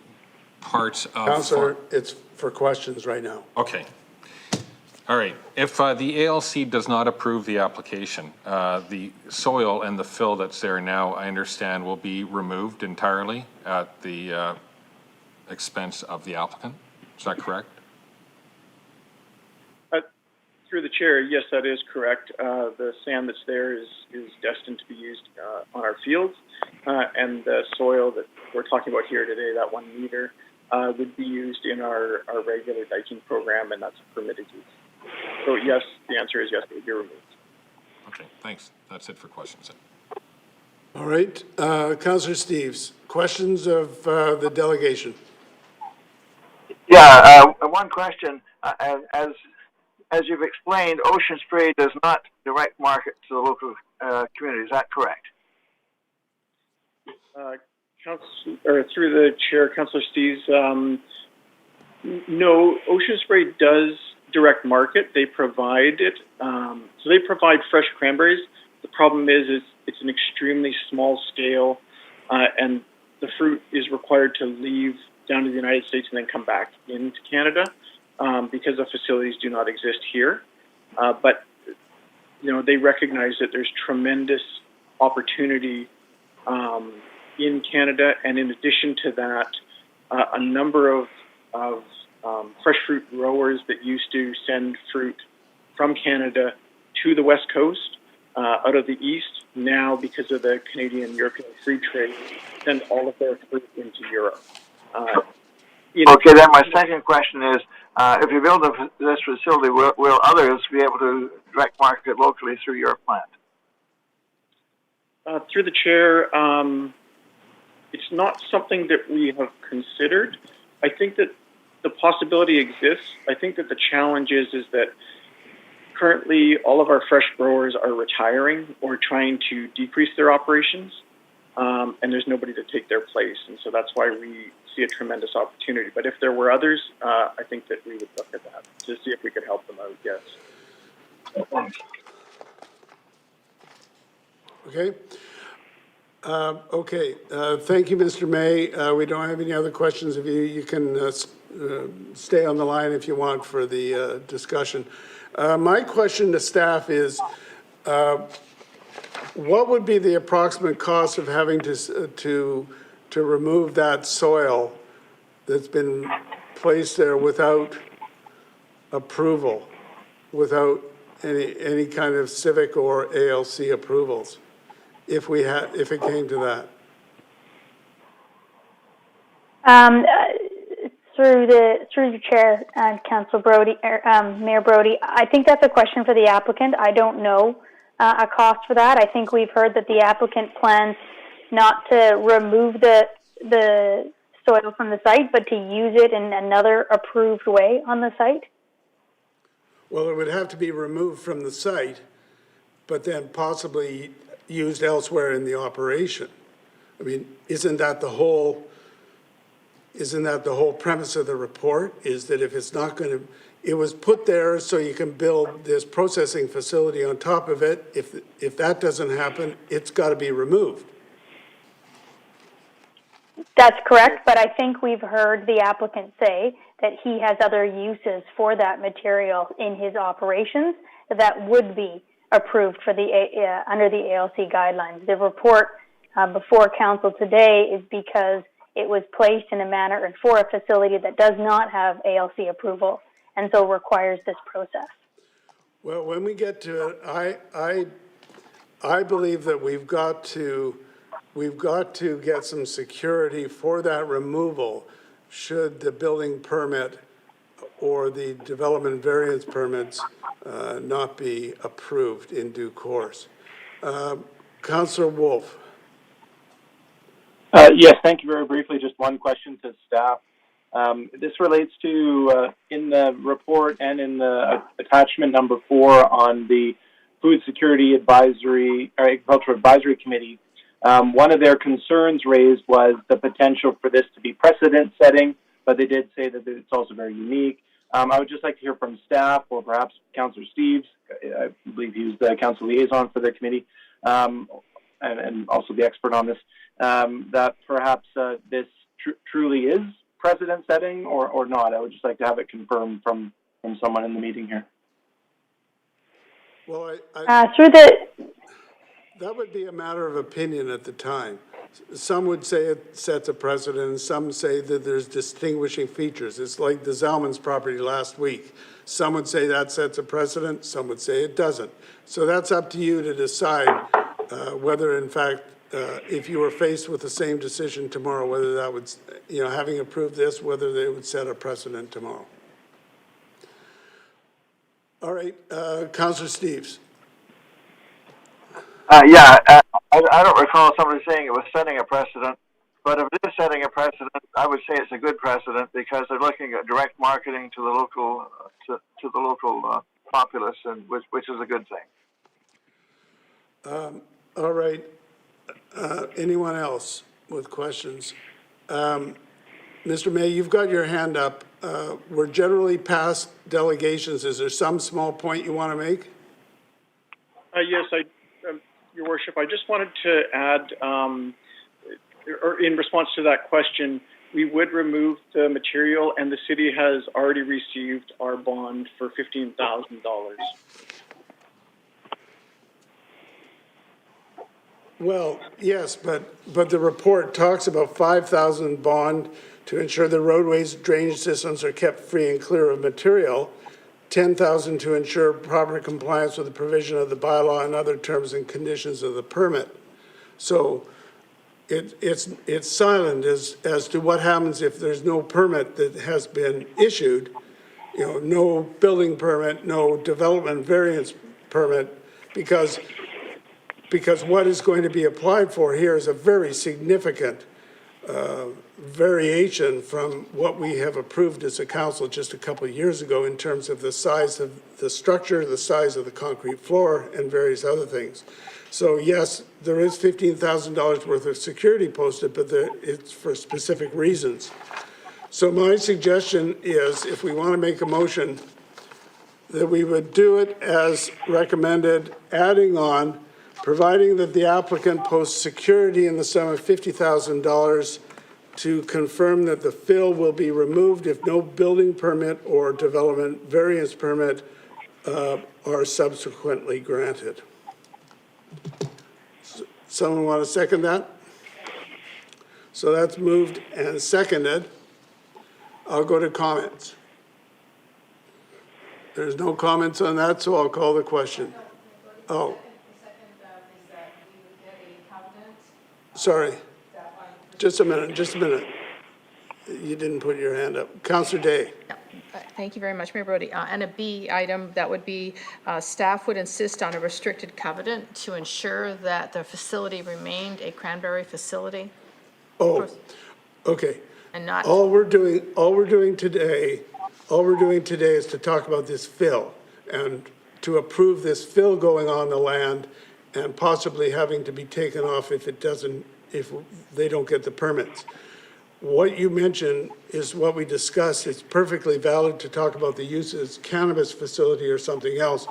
parts of... Councillor, it's for questions right now. Okay. All right. If the ALC does not approve the application, the soil and the fill that's there now, I understand, will be removed entirely at the expense of the applicant. Is that correct? Through the chair, yes, that is correct. The sand that's there is destined to be used on our fields, and the soil that we're talking about here today, that 1 meter, would be used in our regular diking program, and that's a permitted use. So yes, the answer is yes, it would be removed. Okay, thanks. That's it for questions. All right, Councillor Steeves, questions of the delegation? Yeah, one question. As you've explained, Ocean Spray does not direct market to the local community. Is that correct? Through the chair, Councillor Steeves, no, Ocean Spray does direct market. They provide it. So they provide fresh cranberries. The problem is it's an extremely small scale, and the fruit is required to leave down to the United States and then come back into Canada. Because the facilities do not exist here. But, they recognize that there's tremendous opportunity in Canada. And in addition to that, a number of fresh fruit growers that used to send fruit from Canada to the West Coast out of the East, now because of the Canadian-European free trade, send all of their fruit into Europe. Okay, then my second question is, if you build this facility, will others be able to direct market locally through your plant? Through the chair, it's not something that we have considered. I think that the possibility exists. I think that the challenge is that currently all of our fresh growers are retiring or trying to decrease their operations, and there's nobody to take their place. And so that's why we see a tremendous opportunity. But if there were others, I think that we would look at that to see if we could help them out, yes. Okay. Thank you, Mr. May. We don't have any other questions of you. You can stay on the line if you want for the discussion. My question to staff is, what would be the approximate cost of having to remove that soil that's been placed there without approval? without any kind of civic or ALC approvals, if it came to that. Through the chair, Council Brody, Mayor Brody, I think that's a question for the applicant. I don't know a cost for that. I think we've heard that the applicant plans not to remove the soil from the site, but to use it in another approved way on the site. Well, it would have to be removed from the site, but then possibly used elsewhere in the operation. I mean, isn't that the whole premise of the report, is that if it's not going to, it was put there so you can build this processing facility on top of it. If that doesn't happen, it's got to be removed. That's correct, but I think we've heard the applicant say that he has other uses for that material in his operations that would be approved for the under the ALC guidelines. The report before council today is because it was placed in a manner and for a facility that does not have ALC approval and so requires this process. Well, when we get to it, I believe that we've got to get some security for that removal should the building permit or the development variance permits not be approved in due course. Councillor Wolf. Yes, thank you. Very briefly, just one question to staff. This relates to, in the report and in the attachment number 4 on the Food Security Advisory, or Agricultural Advisory Committee, one of their concerns raised was the potential for this to be precedent setting, but they did say that it's also very unique. I would just like to hear from staff or perhaps Councillor Steeves, I believe he's the council liaison for the committee, and also the expert on this, that perhaps this truly is precedent setting or not. I would just like to have it confirmed from someone in the meeting here. Well, that would be a matter of opinion at the time. Some would say it sets a precedent, and some say that there's distinguishing features. It's like the Zalman's property last week. Some would say that sets a precedent, some would say it doesn't. So that's up to you to decide whether, in fact, if you were faced with the same decision tomorrow, whether that would, having approved this, whether they would set a precedent tomorrow. All right, Councillor Steeves. I don't recall somebody saying it was setting a precedent, but if it is setting a precedent, I would say it's a good precedent because they're looking at direct marketing to the local populace, and which is a good thing. All right. Anyone else with questions? Mr. May, you've got your hand up. We're generally past delegations. Is there some small point you want to make? Yes, Your Worship, I just wanted to add, or in response to that question, we would remove the material, and the city has already received our bond for $15,000. Well, yes, but the report talks about $5,000 bond to ensure the roadways, drainage systems are kept free and clear of material, $10,000 to ensure proper compliance with the provision of the bylaw and other terms and conditions of the permit. So it's silent as to what happens if there's no permit that has been issued, no building permit, no development variance permit, because what is going to be applied for here is a very significant variation from what we have approved as a council just a couple of years ago in terms of the size of the structure, the size of the concrete floor, and various other things. So yes, there is $15,000 worth of security posted, but it's for specific reasons. So my suggestion is, if we want to make a motion, that we would do it as recommended, adding on, providing that the applicant posts security in the sum of $50,000 to confirm that the fill will be removed if no building permit or development variance permit are subsequently granted. Someone want to second that? So that's moved and seconded. I'll go to comments. There's no comments on that, so I'll call the question. Oh. Sorry. Just a minute. You didn't put your hand up. Councillor Day. Thank you very much, Mayor Brody. And a B item, that would be, staff would insist on a restricted covenant to ensure that the facility remained a Cranberry facility. Oh, okay. And not. All we're doing today is to talk about this fill and to approve this fill going on the land and possibly having to be taken off if they don't get the permits. What you mentioned is what we discussed. It's perfectly valid to talk about the use as cannabis facility or something else,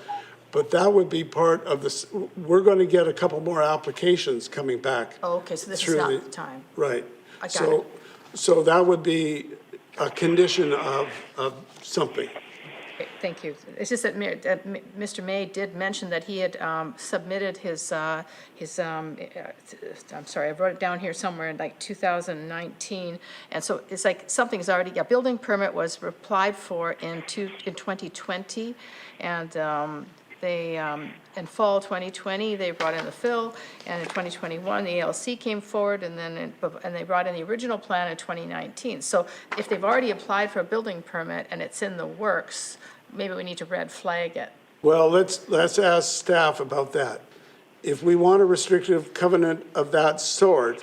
but that would be part of this. We're going to get a couple more applications coming back. Oh, okay, so this is not the time. Right. I got it. So that would be a condition of something. Okay, thank you. It's just that Mr. May did mention that he had submitted his I'm sorry, I wrote it down here somewhere in like 2019. And so it's like something's already, a building permit was applied for in 2020. And they, in fall 2020, they brought in the fill, and in 2021, the ALC came forward, and then and they brought in the original plan in 2019. So if they've already applied for a building permit and it's in the works, maybe we need to red flag it. Well, let's ask staff about that. If we want a restrictive covenant of that sort,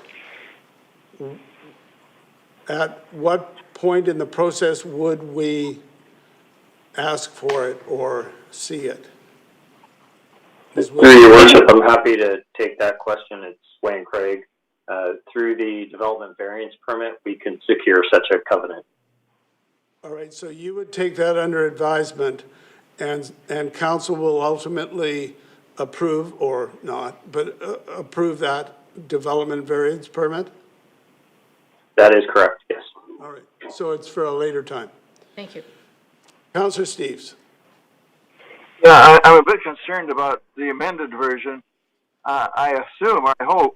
at what point in the process would we ask for it or see it? Through your worship, I'm happy to take that question. It's Wayne Craig. Through the development variance permit, we can secure such a covenant. All right, so you would take that under advisement, and council will ultimately approve or not, but approve that development variance permit? That is correct, yes. All right, so it's for a later time. Thank you. Councillor Steeves. Yeah, I'm a bit concerned about the amended version. I assume, I hope,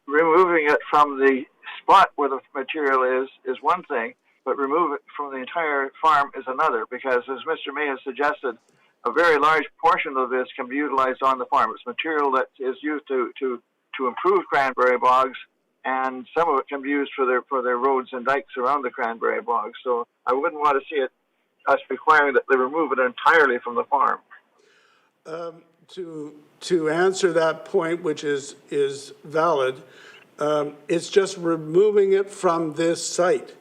removing it from the spot where the material is one thing, but remove it from the entire farm is another, because as Mr. May has suggested, a very large portion of this can be utilized on the farm. It's material that is used to improve cranberry bogs, and some of it can be used for their roads and dikes around the cranberry bogs. So I wouldn't want to see us requiring that they remove it entirely from the farm. To answer that point, which is valid, it's just removing it from this site.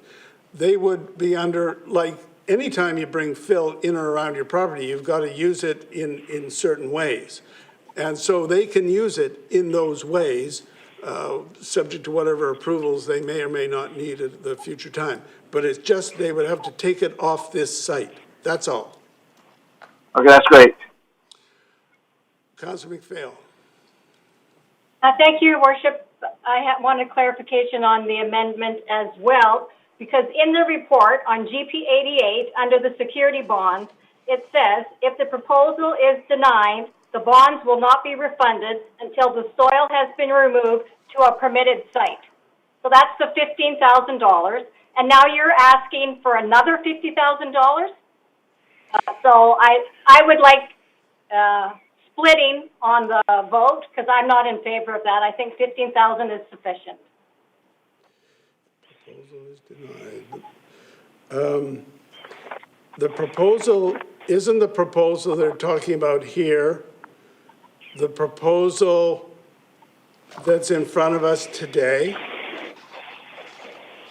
They would be under, like, anytime you bring fill in or around your property, you've got to use it in certain ways. And so they can use it in those ways, subject to whatever approvals they may or may not need at the future time. But it's just they would have to take it off this site. That's all. Okay, that's great. Councillor McPhail. Thank you, Your Worship. I wanted clarification on the amendment as well, because in the report on GP 88, under the security bonds, it says, if the proposal is denied, the bonds will not be refunded until the soil has been removed to a permitted site. So that's the $15,000. And now you're asking for another $50,000? So I would like splitting on the vote, because I'm not in favor of that. I think $15,000 is sufficient. Proposal is denied. The proposal, isn't the proposal they're talking about here, the proposal that's in front of us today?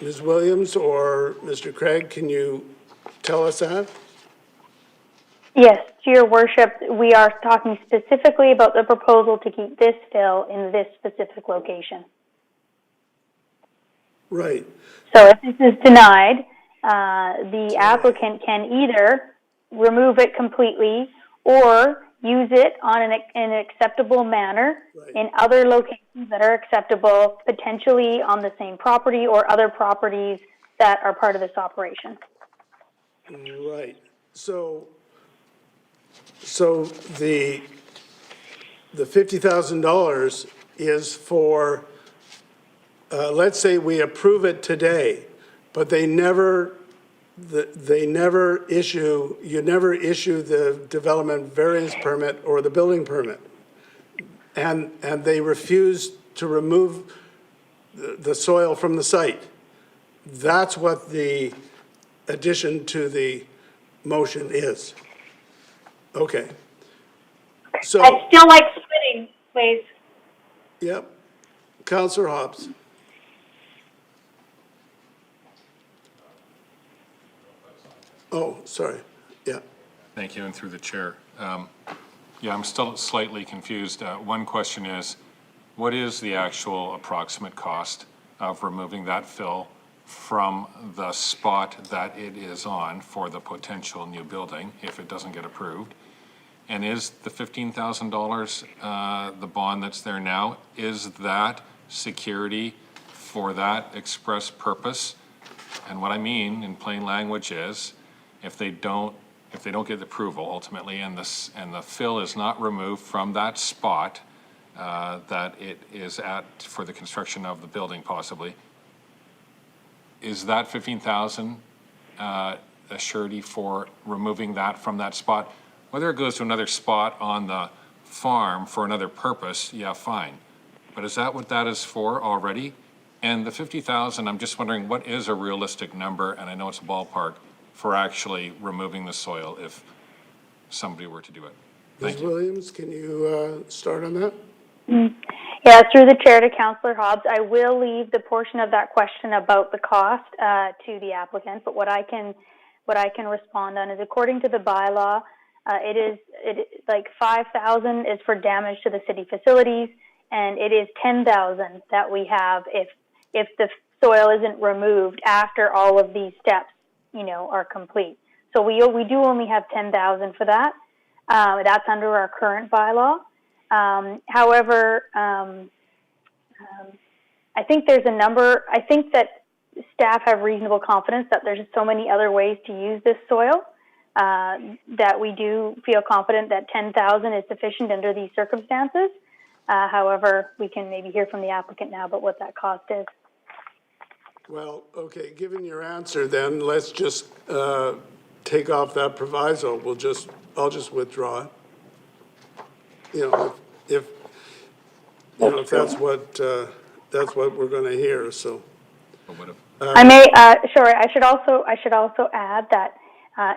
Ms. Williams or Mr. Craig, can you tell us that? Yes, to your worship, we are talking specifically about the proposal to keep this fill in this specific location. Right. So if this is denied, the applicant can either remove it completely or use it on in an acceptable manner in other locations that are acceptable, potentially on the same property or other properties that are part of this operation. Right. So the $50,000 is for, let's say we approve it today, but they never they never issue, you never issue the development variance permit or the building permit. And they refuse to remove the soil from the site. That's what the addition to the motion is. Okay. So, I'd still like splitting, please. yep. Councillor Hobbs. Oh, sorry. Yeah. Thank you, and through the chair. Yeah, I'm still slightly confused. One question is, what is the actual approximate cost of removing that fill from the spot that it is on for the potential new building if it doesn't get approved? And is the $15,000, the bond that's there now, is that security for that express purpose? And what I mean in plain language is, if they don't get approval ultimately, and the fill is not removed from that spot that it is at for the construction of the building possibly, is that 15,000 a surety for removing that from that spot? Whether it goes to another spot on the farm for another purpose, yeah, fine. But is that what that is for already? And the 50,000, I'm just wondering, what is a realistic number, and I know it's a ballpark, for actually removing the soil if somebody were to do it? Ms. Williams, can you start on that? Yeah, through the chair to Councillor Hobbs, I will leave the portion of that question about the cost to the applicant, but what I can respond on is, according to the bylaw, it is like 5,000 is for damage to the city facilities, and it is 10,000 that we have if the soil isn't removed after all of these steps, are complete. So we do only have 10,000 for that. That's under our current bylaw. However, I think there's a number. I think that staff have reasonable confidence that there's so many other ways to use this soil that we do feel confident that 10,000 is sufficient under these circumstances. However, we can maybe hear from the applicant now about what that cost is. Well, okay, given your answer, then let's just take off that proviso. I'll just withdraw it. If that's what we're going to hear. So. I may. Sorry, I should also add that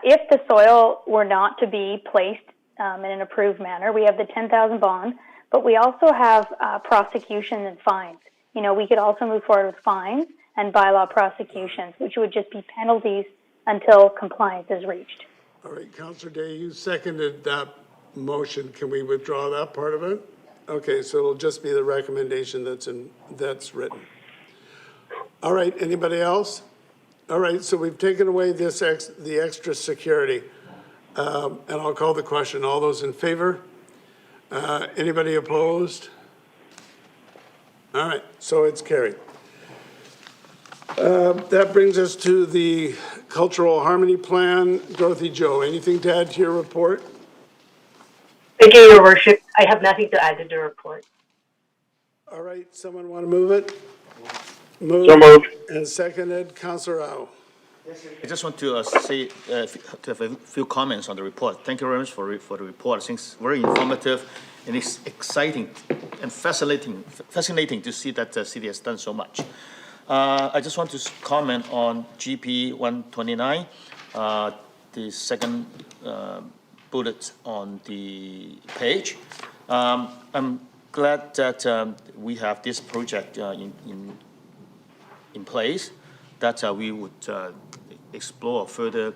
if the soil were not to be placed in an approved manner, we have the 10,000 bond, but we also have prosecution and fines. We could also move forward with fines and bylaw prosecutions, which would just be penalties until compliance is reached. All right, Councillor Day, you seconded that motion. Can we withdraw that part of it? Okay, so it'll just be the recommendation that's written. All right, anybody else? All right, so we've taken away the extra security, and I'll call the question. All those in favor? Anybody opposed? All right, so it's carried. That brings us to the Cultural Harmony Plan. Dorothy Jo, anything to add to your report? Thank you, Your Worship. I have nothing to add to the report. All right, someone want to move it? So moved. And seconded, Councillor Au. I just want to say to have a few comments on the report. Thank you very much for the report. I think it's very informative, and it's exciting and fascinating to see that the city has done so much. I just want to comment on GP 129, the second bullet on the page. I'm glad that we have this project in place, that we would explore further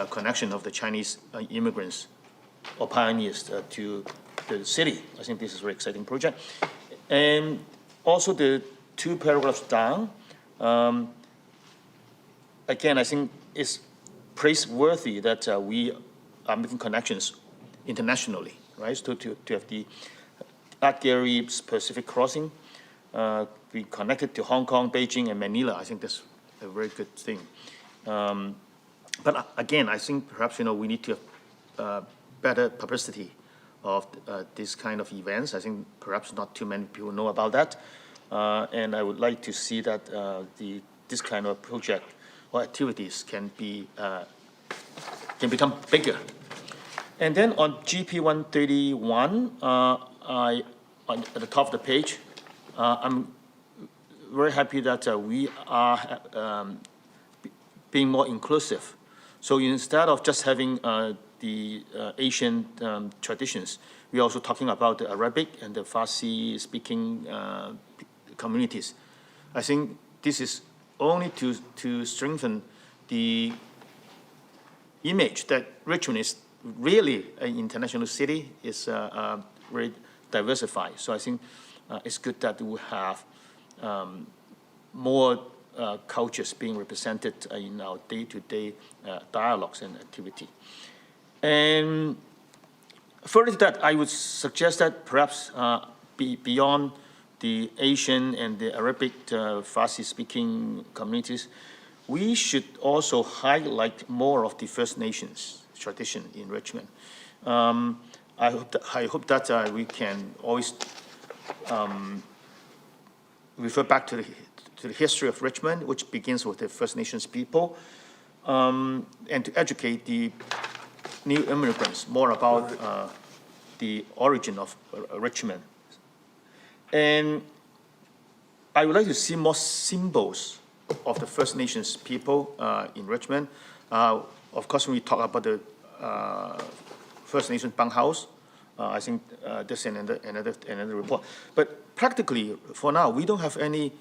connection of the Chinese immigrants or pioneers to the city. I think this is a very exciting project. And also the 2 paragraphs down, again, I think it's praiseworthy that we are making connections internationally, right? So to have the Art Gallery Pacific Crossing, we connected to Hong Kong, Beijing, and Manila. I think that's a very good thing. But again, I think perhaps, we need to have better publicity of this kind of events. I think perhaps not too many people know about that. And I would like to see that this kind of project or activities can become bigger. And then on GP 131, at the top of the page, I'm very happy that we are being more inclusive. So instead of just having the Asian traditions, we're also talking about the Arabic and the Farsi-speaking communities. I think this is only to strengthen the image that Richmond is really an international city, is very diversified. So I think it's good that we have more cultures being represented in our day-to-day dialogues and activity. And further to that, I would suggest that perhaps beyond the Asian and the Arabic Farsi-speaking communities, we should also highlight more of the First Nations tradition in Richmond. I hope that we can always refer back to the history of Richmond, which begins with the First Nations people, and to educate the new immigrants more about the origin of Richmond. And I would like to see more symbols of the First Nations people in Richmond. Of course, when we talk about the First Nations bunkhouse, I think this is another report. But practically, for now, we don't have any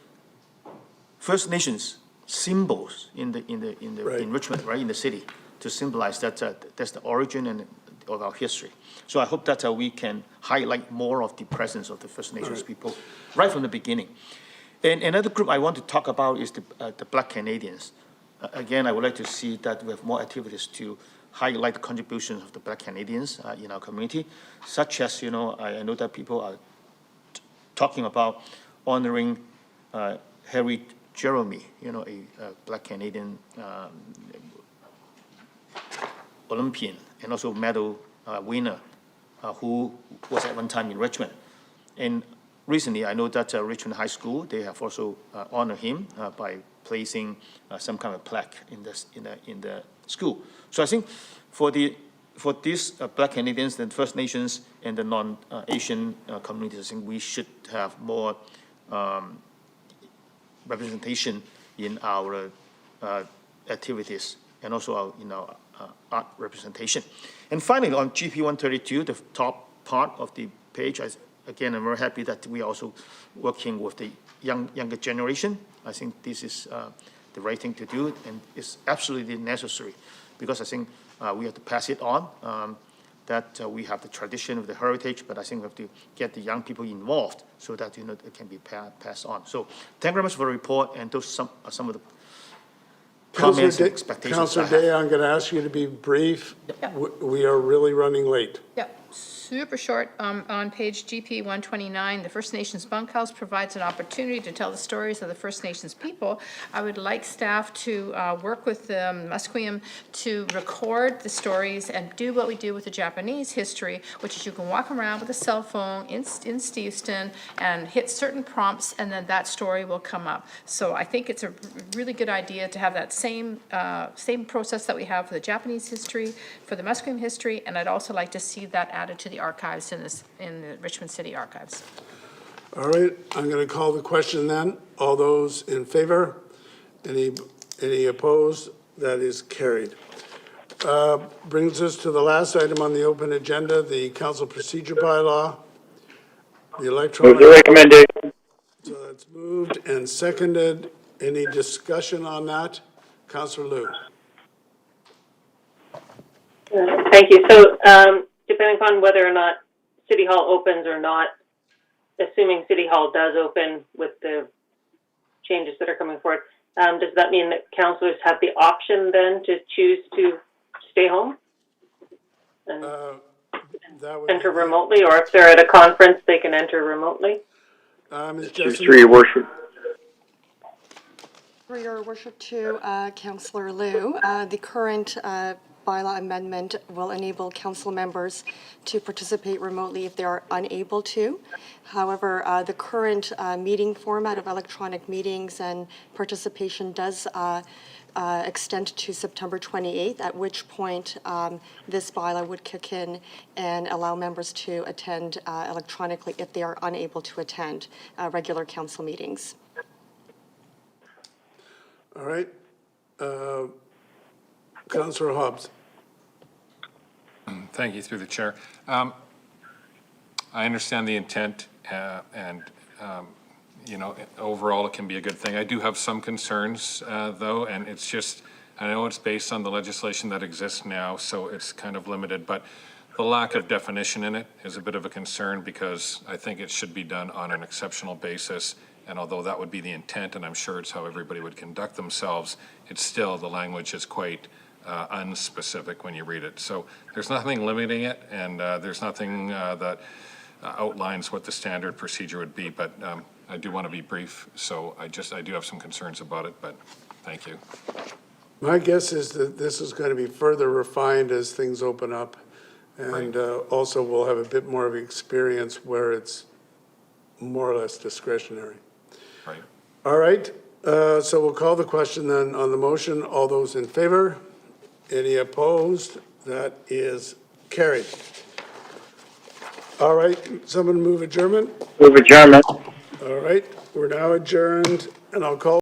First Nations symbols in Richmond, right, in the city, to symbolize that that's the origin of our history. So I hope that we can highlight more of the presence of the First Nations people right from the beginning. And another group I want to talk about is the Black Canadians. Again, I would like to see that we have more activities to highlight the contributions of the Black Canadians in our community, such as, I know that people are talking about honoring Harry Jeremy, a Black Canadian Olympian and also medal winner who was at one time in Richmond. And recently, I know that Richmond High School, they have also honored him by placing some kind of plaque in the school. So I think for these Black Canadians, the First Nations, and the non-Asian communities, I think we should have more representation in our activities and also in our art representation. And finally, on GP 132, the top part of the page, again, I'm very happy that we are also working with the younger generation. I think this is the right thing to do, and it's absolutely necessary, because I think we have to pass it on, that we have the tradition of the heritage, but I think we have to get the young people involved so that it can be passed on. So thank you very much for the report, and those are some of the comments and expectations. Councillor Day, I'm going to ask you to be brief. Yep. We are really running late. Yep. Super short. On page GP 129, the First Nations bunkhouse provides an opportunity to tell the stories of the First Nations people. I would like staff to work with Musqueam to record the stories and do what we do with the Japanese history, which is you can walk around with a cell phone in Steeson and hit certain prompts, and then that story will come up. So I think it's a really good idea to have that same process that we have for the Japanese history, for the Musqueam history, and I'd also like to see that added to the archives in the Richmond City Archives. All right, I'm going to call the question then. All those in favor? Any opposed? That is carried. Brings us to the last item on the open agenda, the council procedure bylaw, the electronic. Move the recommendation. So that's moved and seconded. Any discussion on that? Councillor Liu. Thank you. So, depending upon whether or not City Hall opens or not, assuming City Hall does open with the changes that are coming forward, does that mean that councillors have the option then to choose to stay home and enter remotely, or if they're at a conference, they can enter remotely? Through your worship. For your worship to Councillor Liu, the current bylaw amendment will enable council members to participate remotely if they are unable to. However, the current meeting format of electronic meetings and participation does extend to September 28th, at which point this bylaw would kick in and allow members to attend electronically if they are unable to attend regular council meetings. All right. Councillor Hobbs. Thank you, through the chair. I understand the intent, and you know, overall it can be a good thing. I do have some concerns, though, and it's just, I know it's based on the legislation that exists now, so it's kind of limited, but the lack of definition in it is a bit of a concern, because I think it should be done on an exceptional basis. And although that would be the intent, and I'm sure it's how everybody would conduct themselves, it's still, the language is quite unspecific when you read it. So there's nothing limiting it, and there's nothing that outlines what the standard procedure would be, but I do want to be brief, so I do have some concerns about it, but thank you. My guess is that this is going to be further refined as things open up, and also we'll have a bit more of experience where it's more or less discretionary. Right. All right, so we'll call the question then on the motion. All those in favor? Any opposed? That is carried. All right, someone move adjournment? Move adjournment. All right, we're now adjourned, and I'll call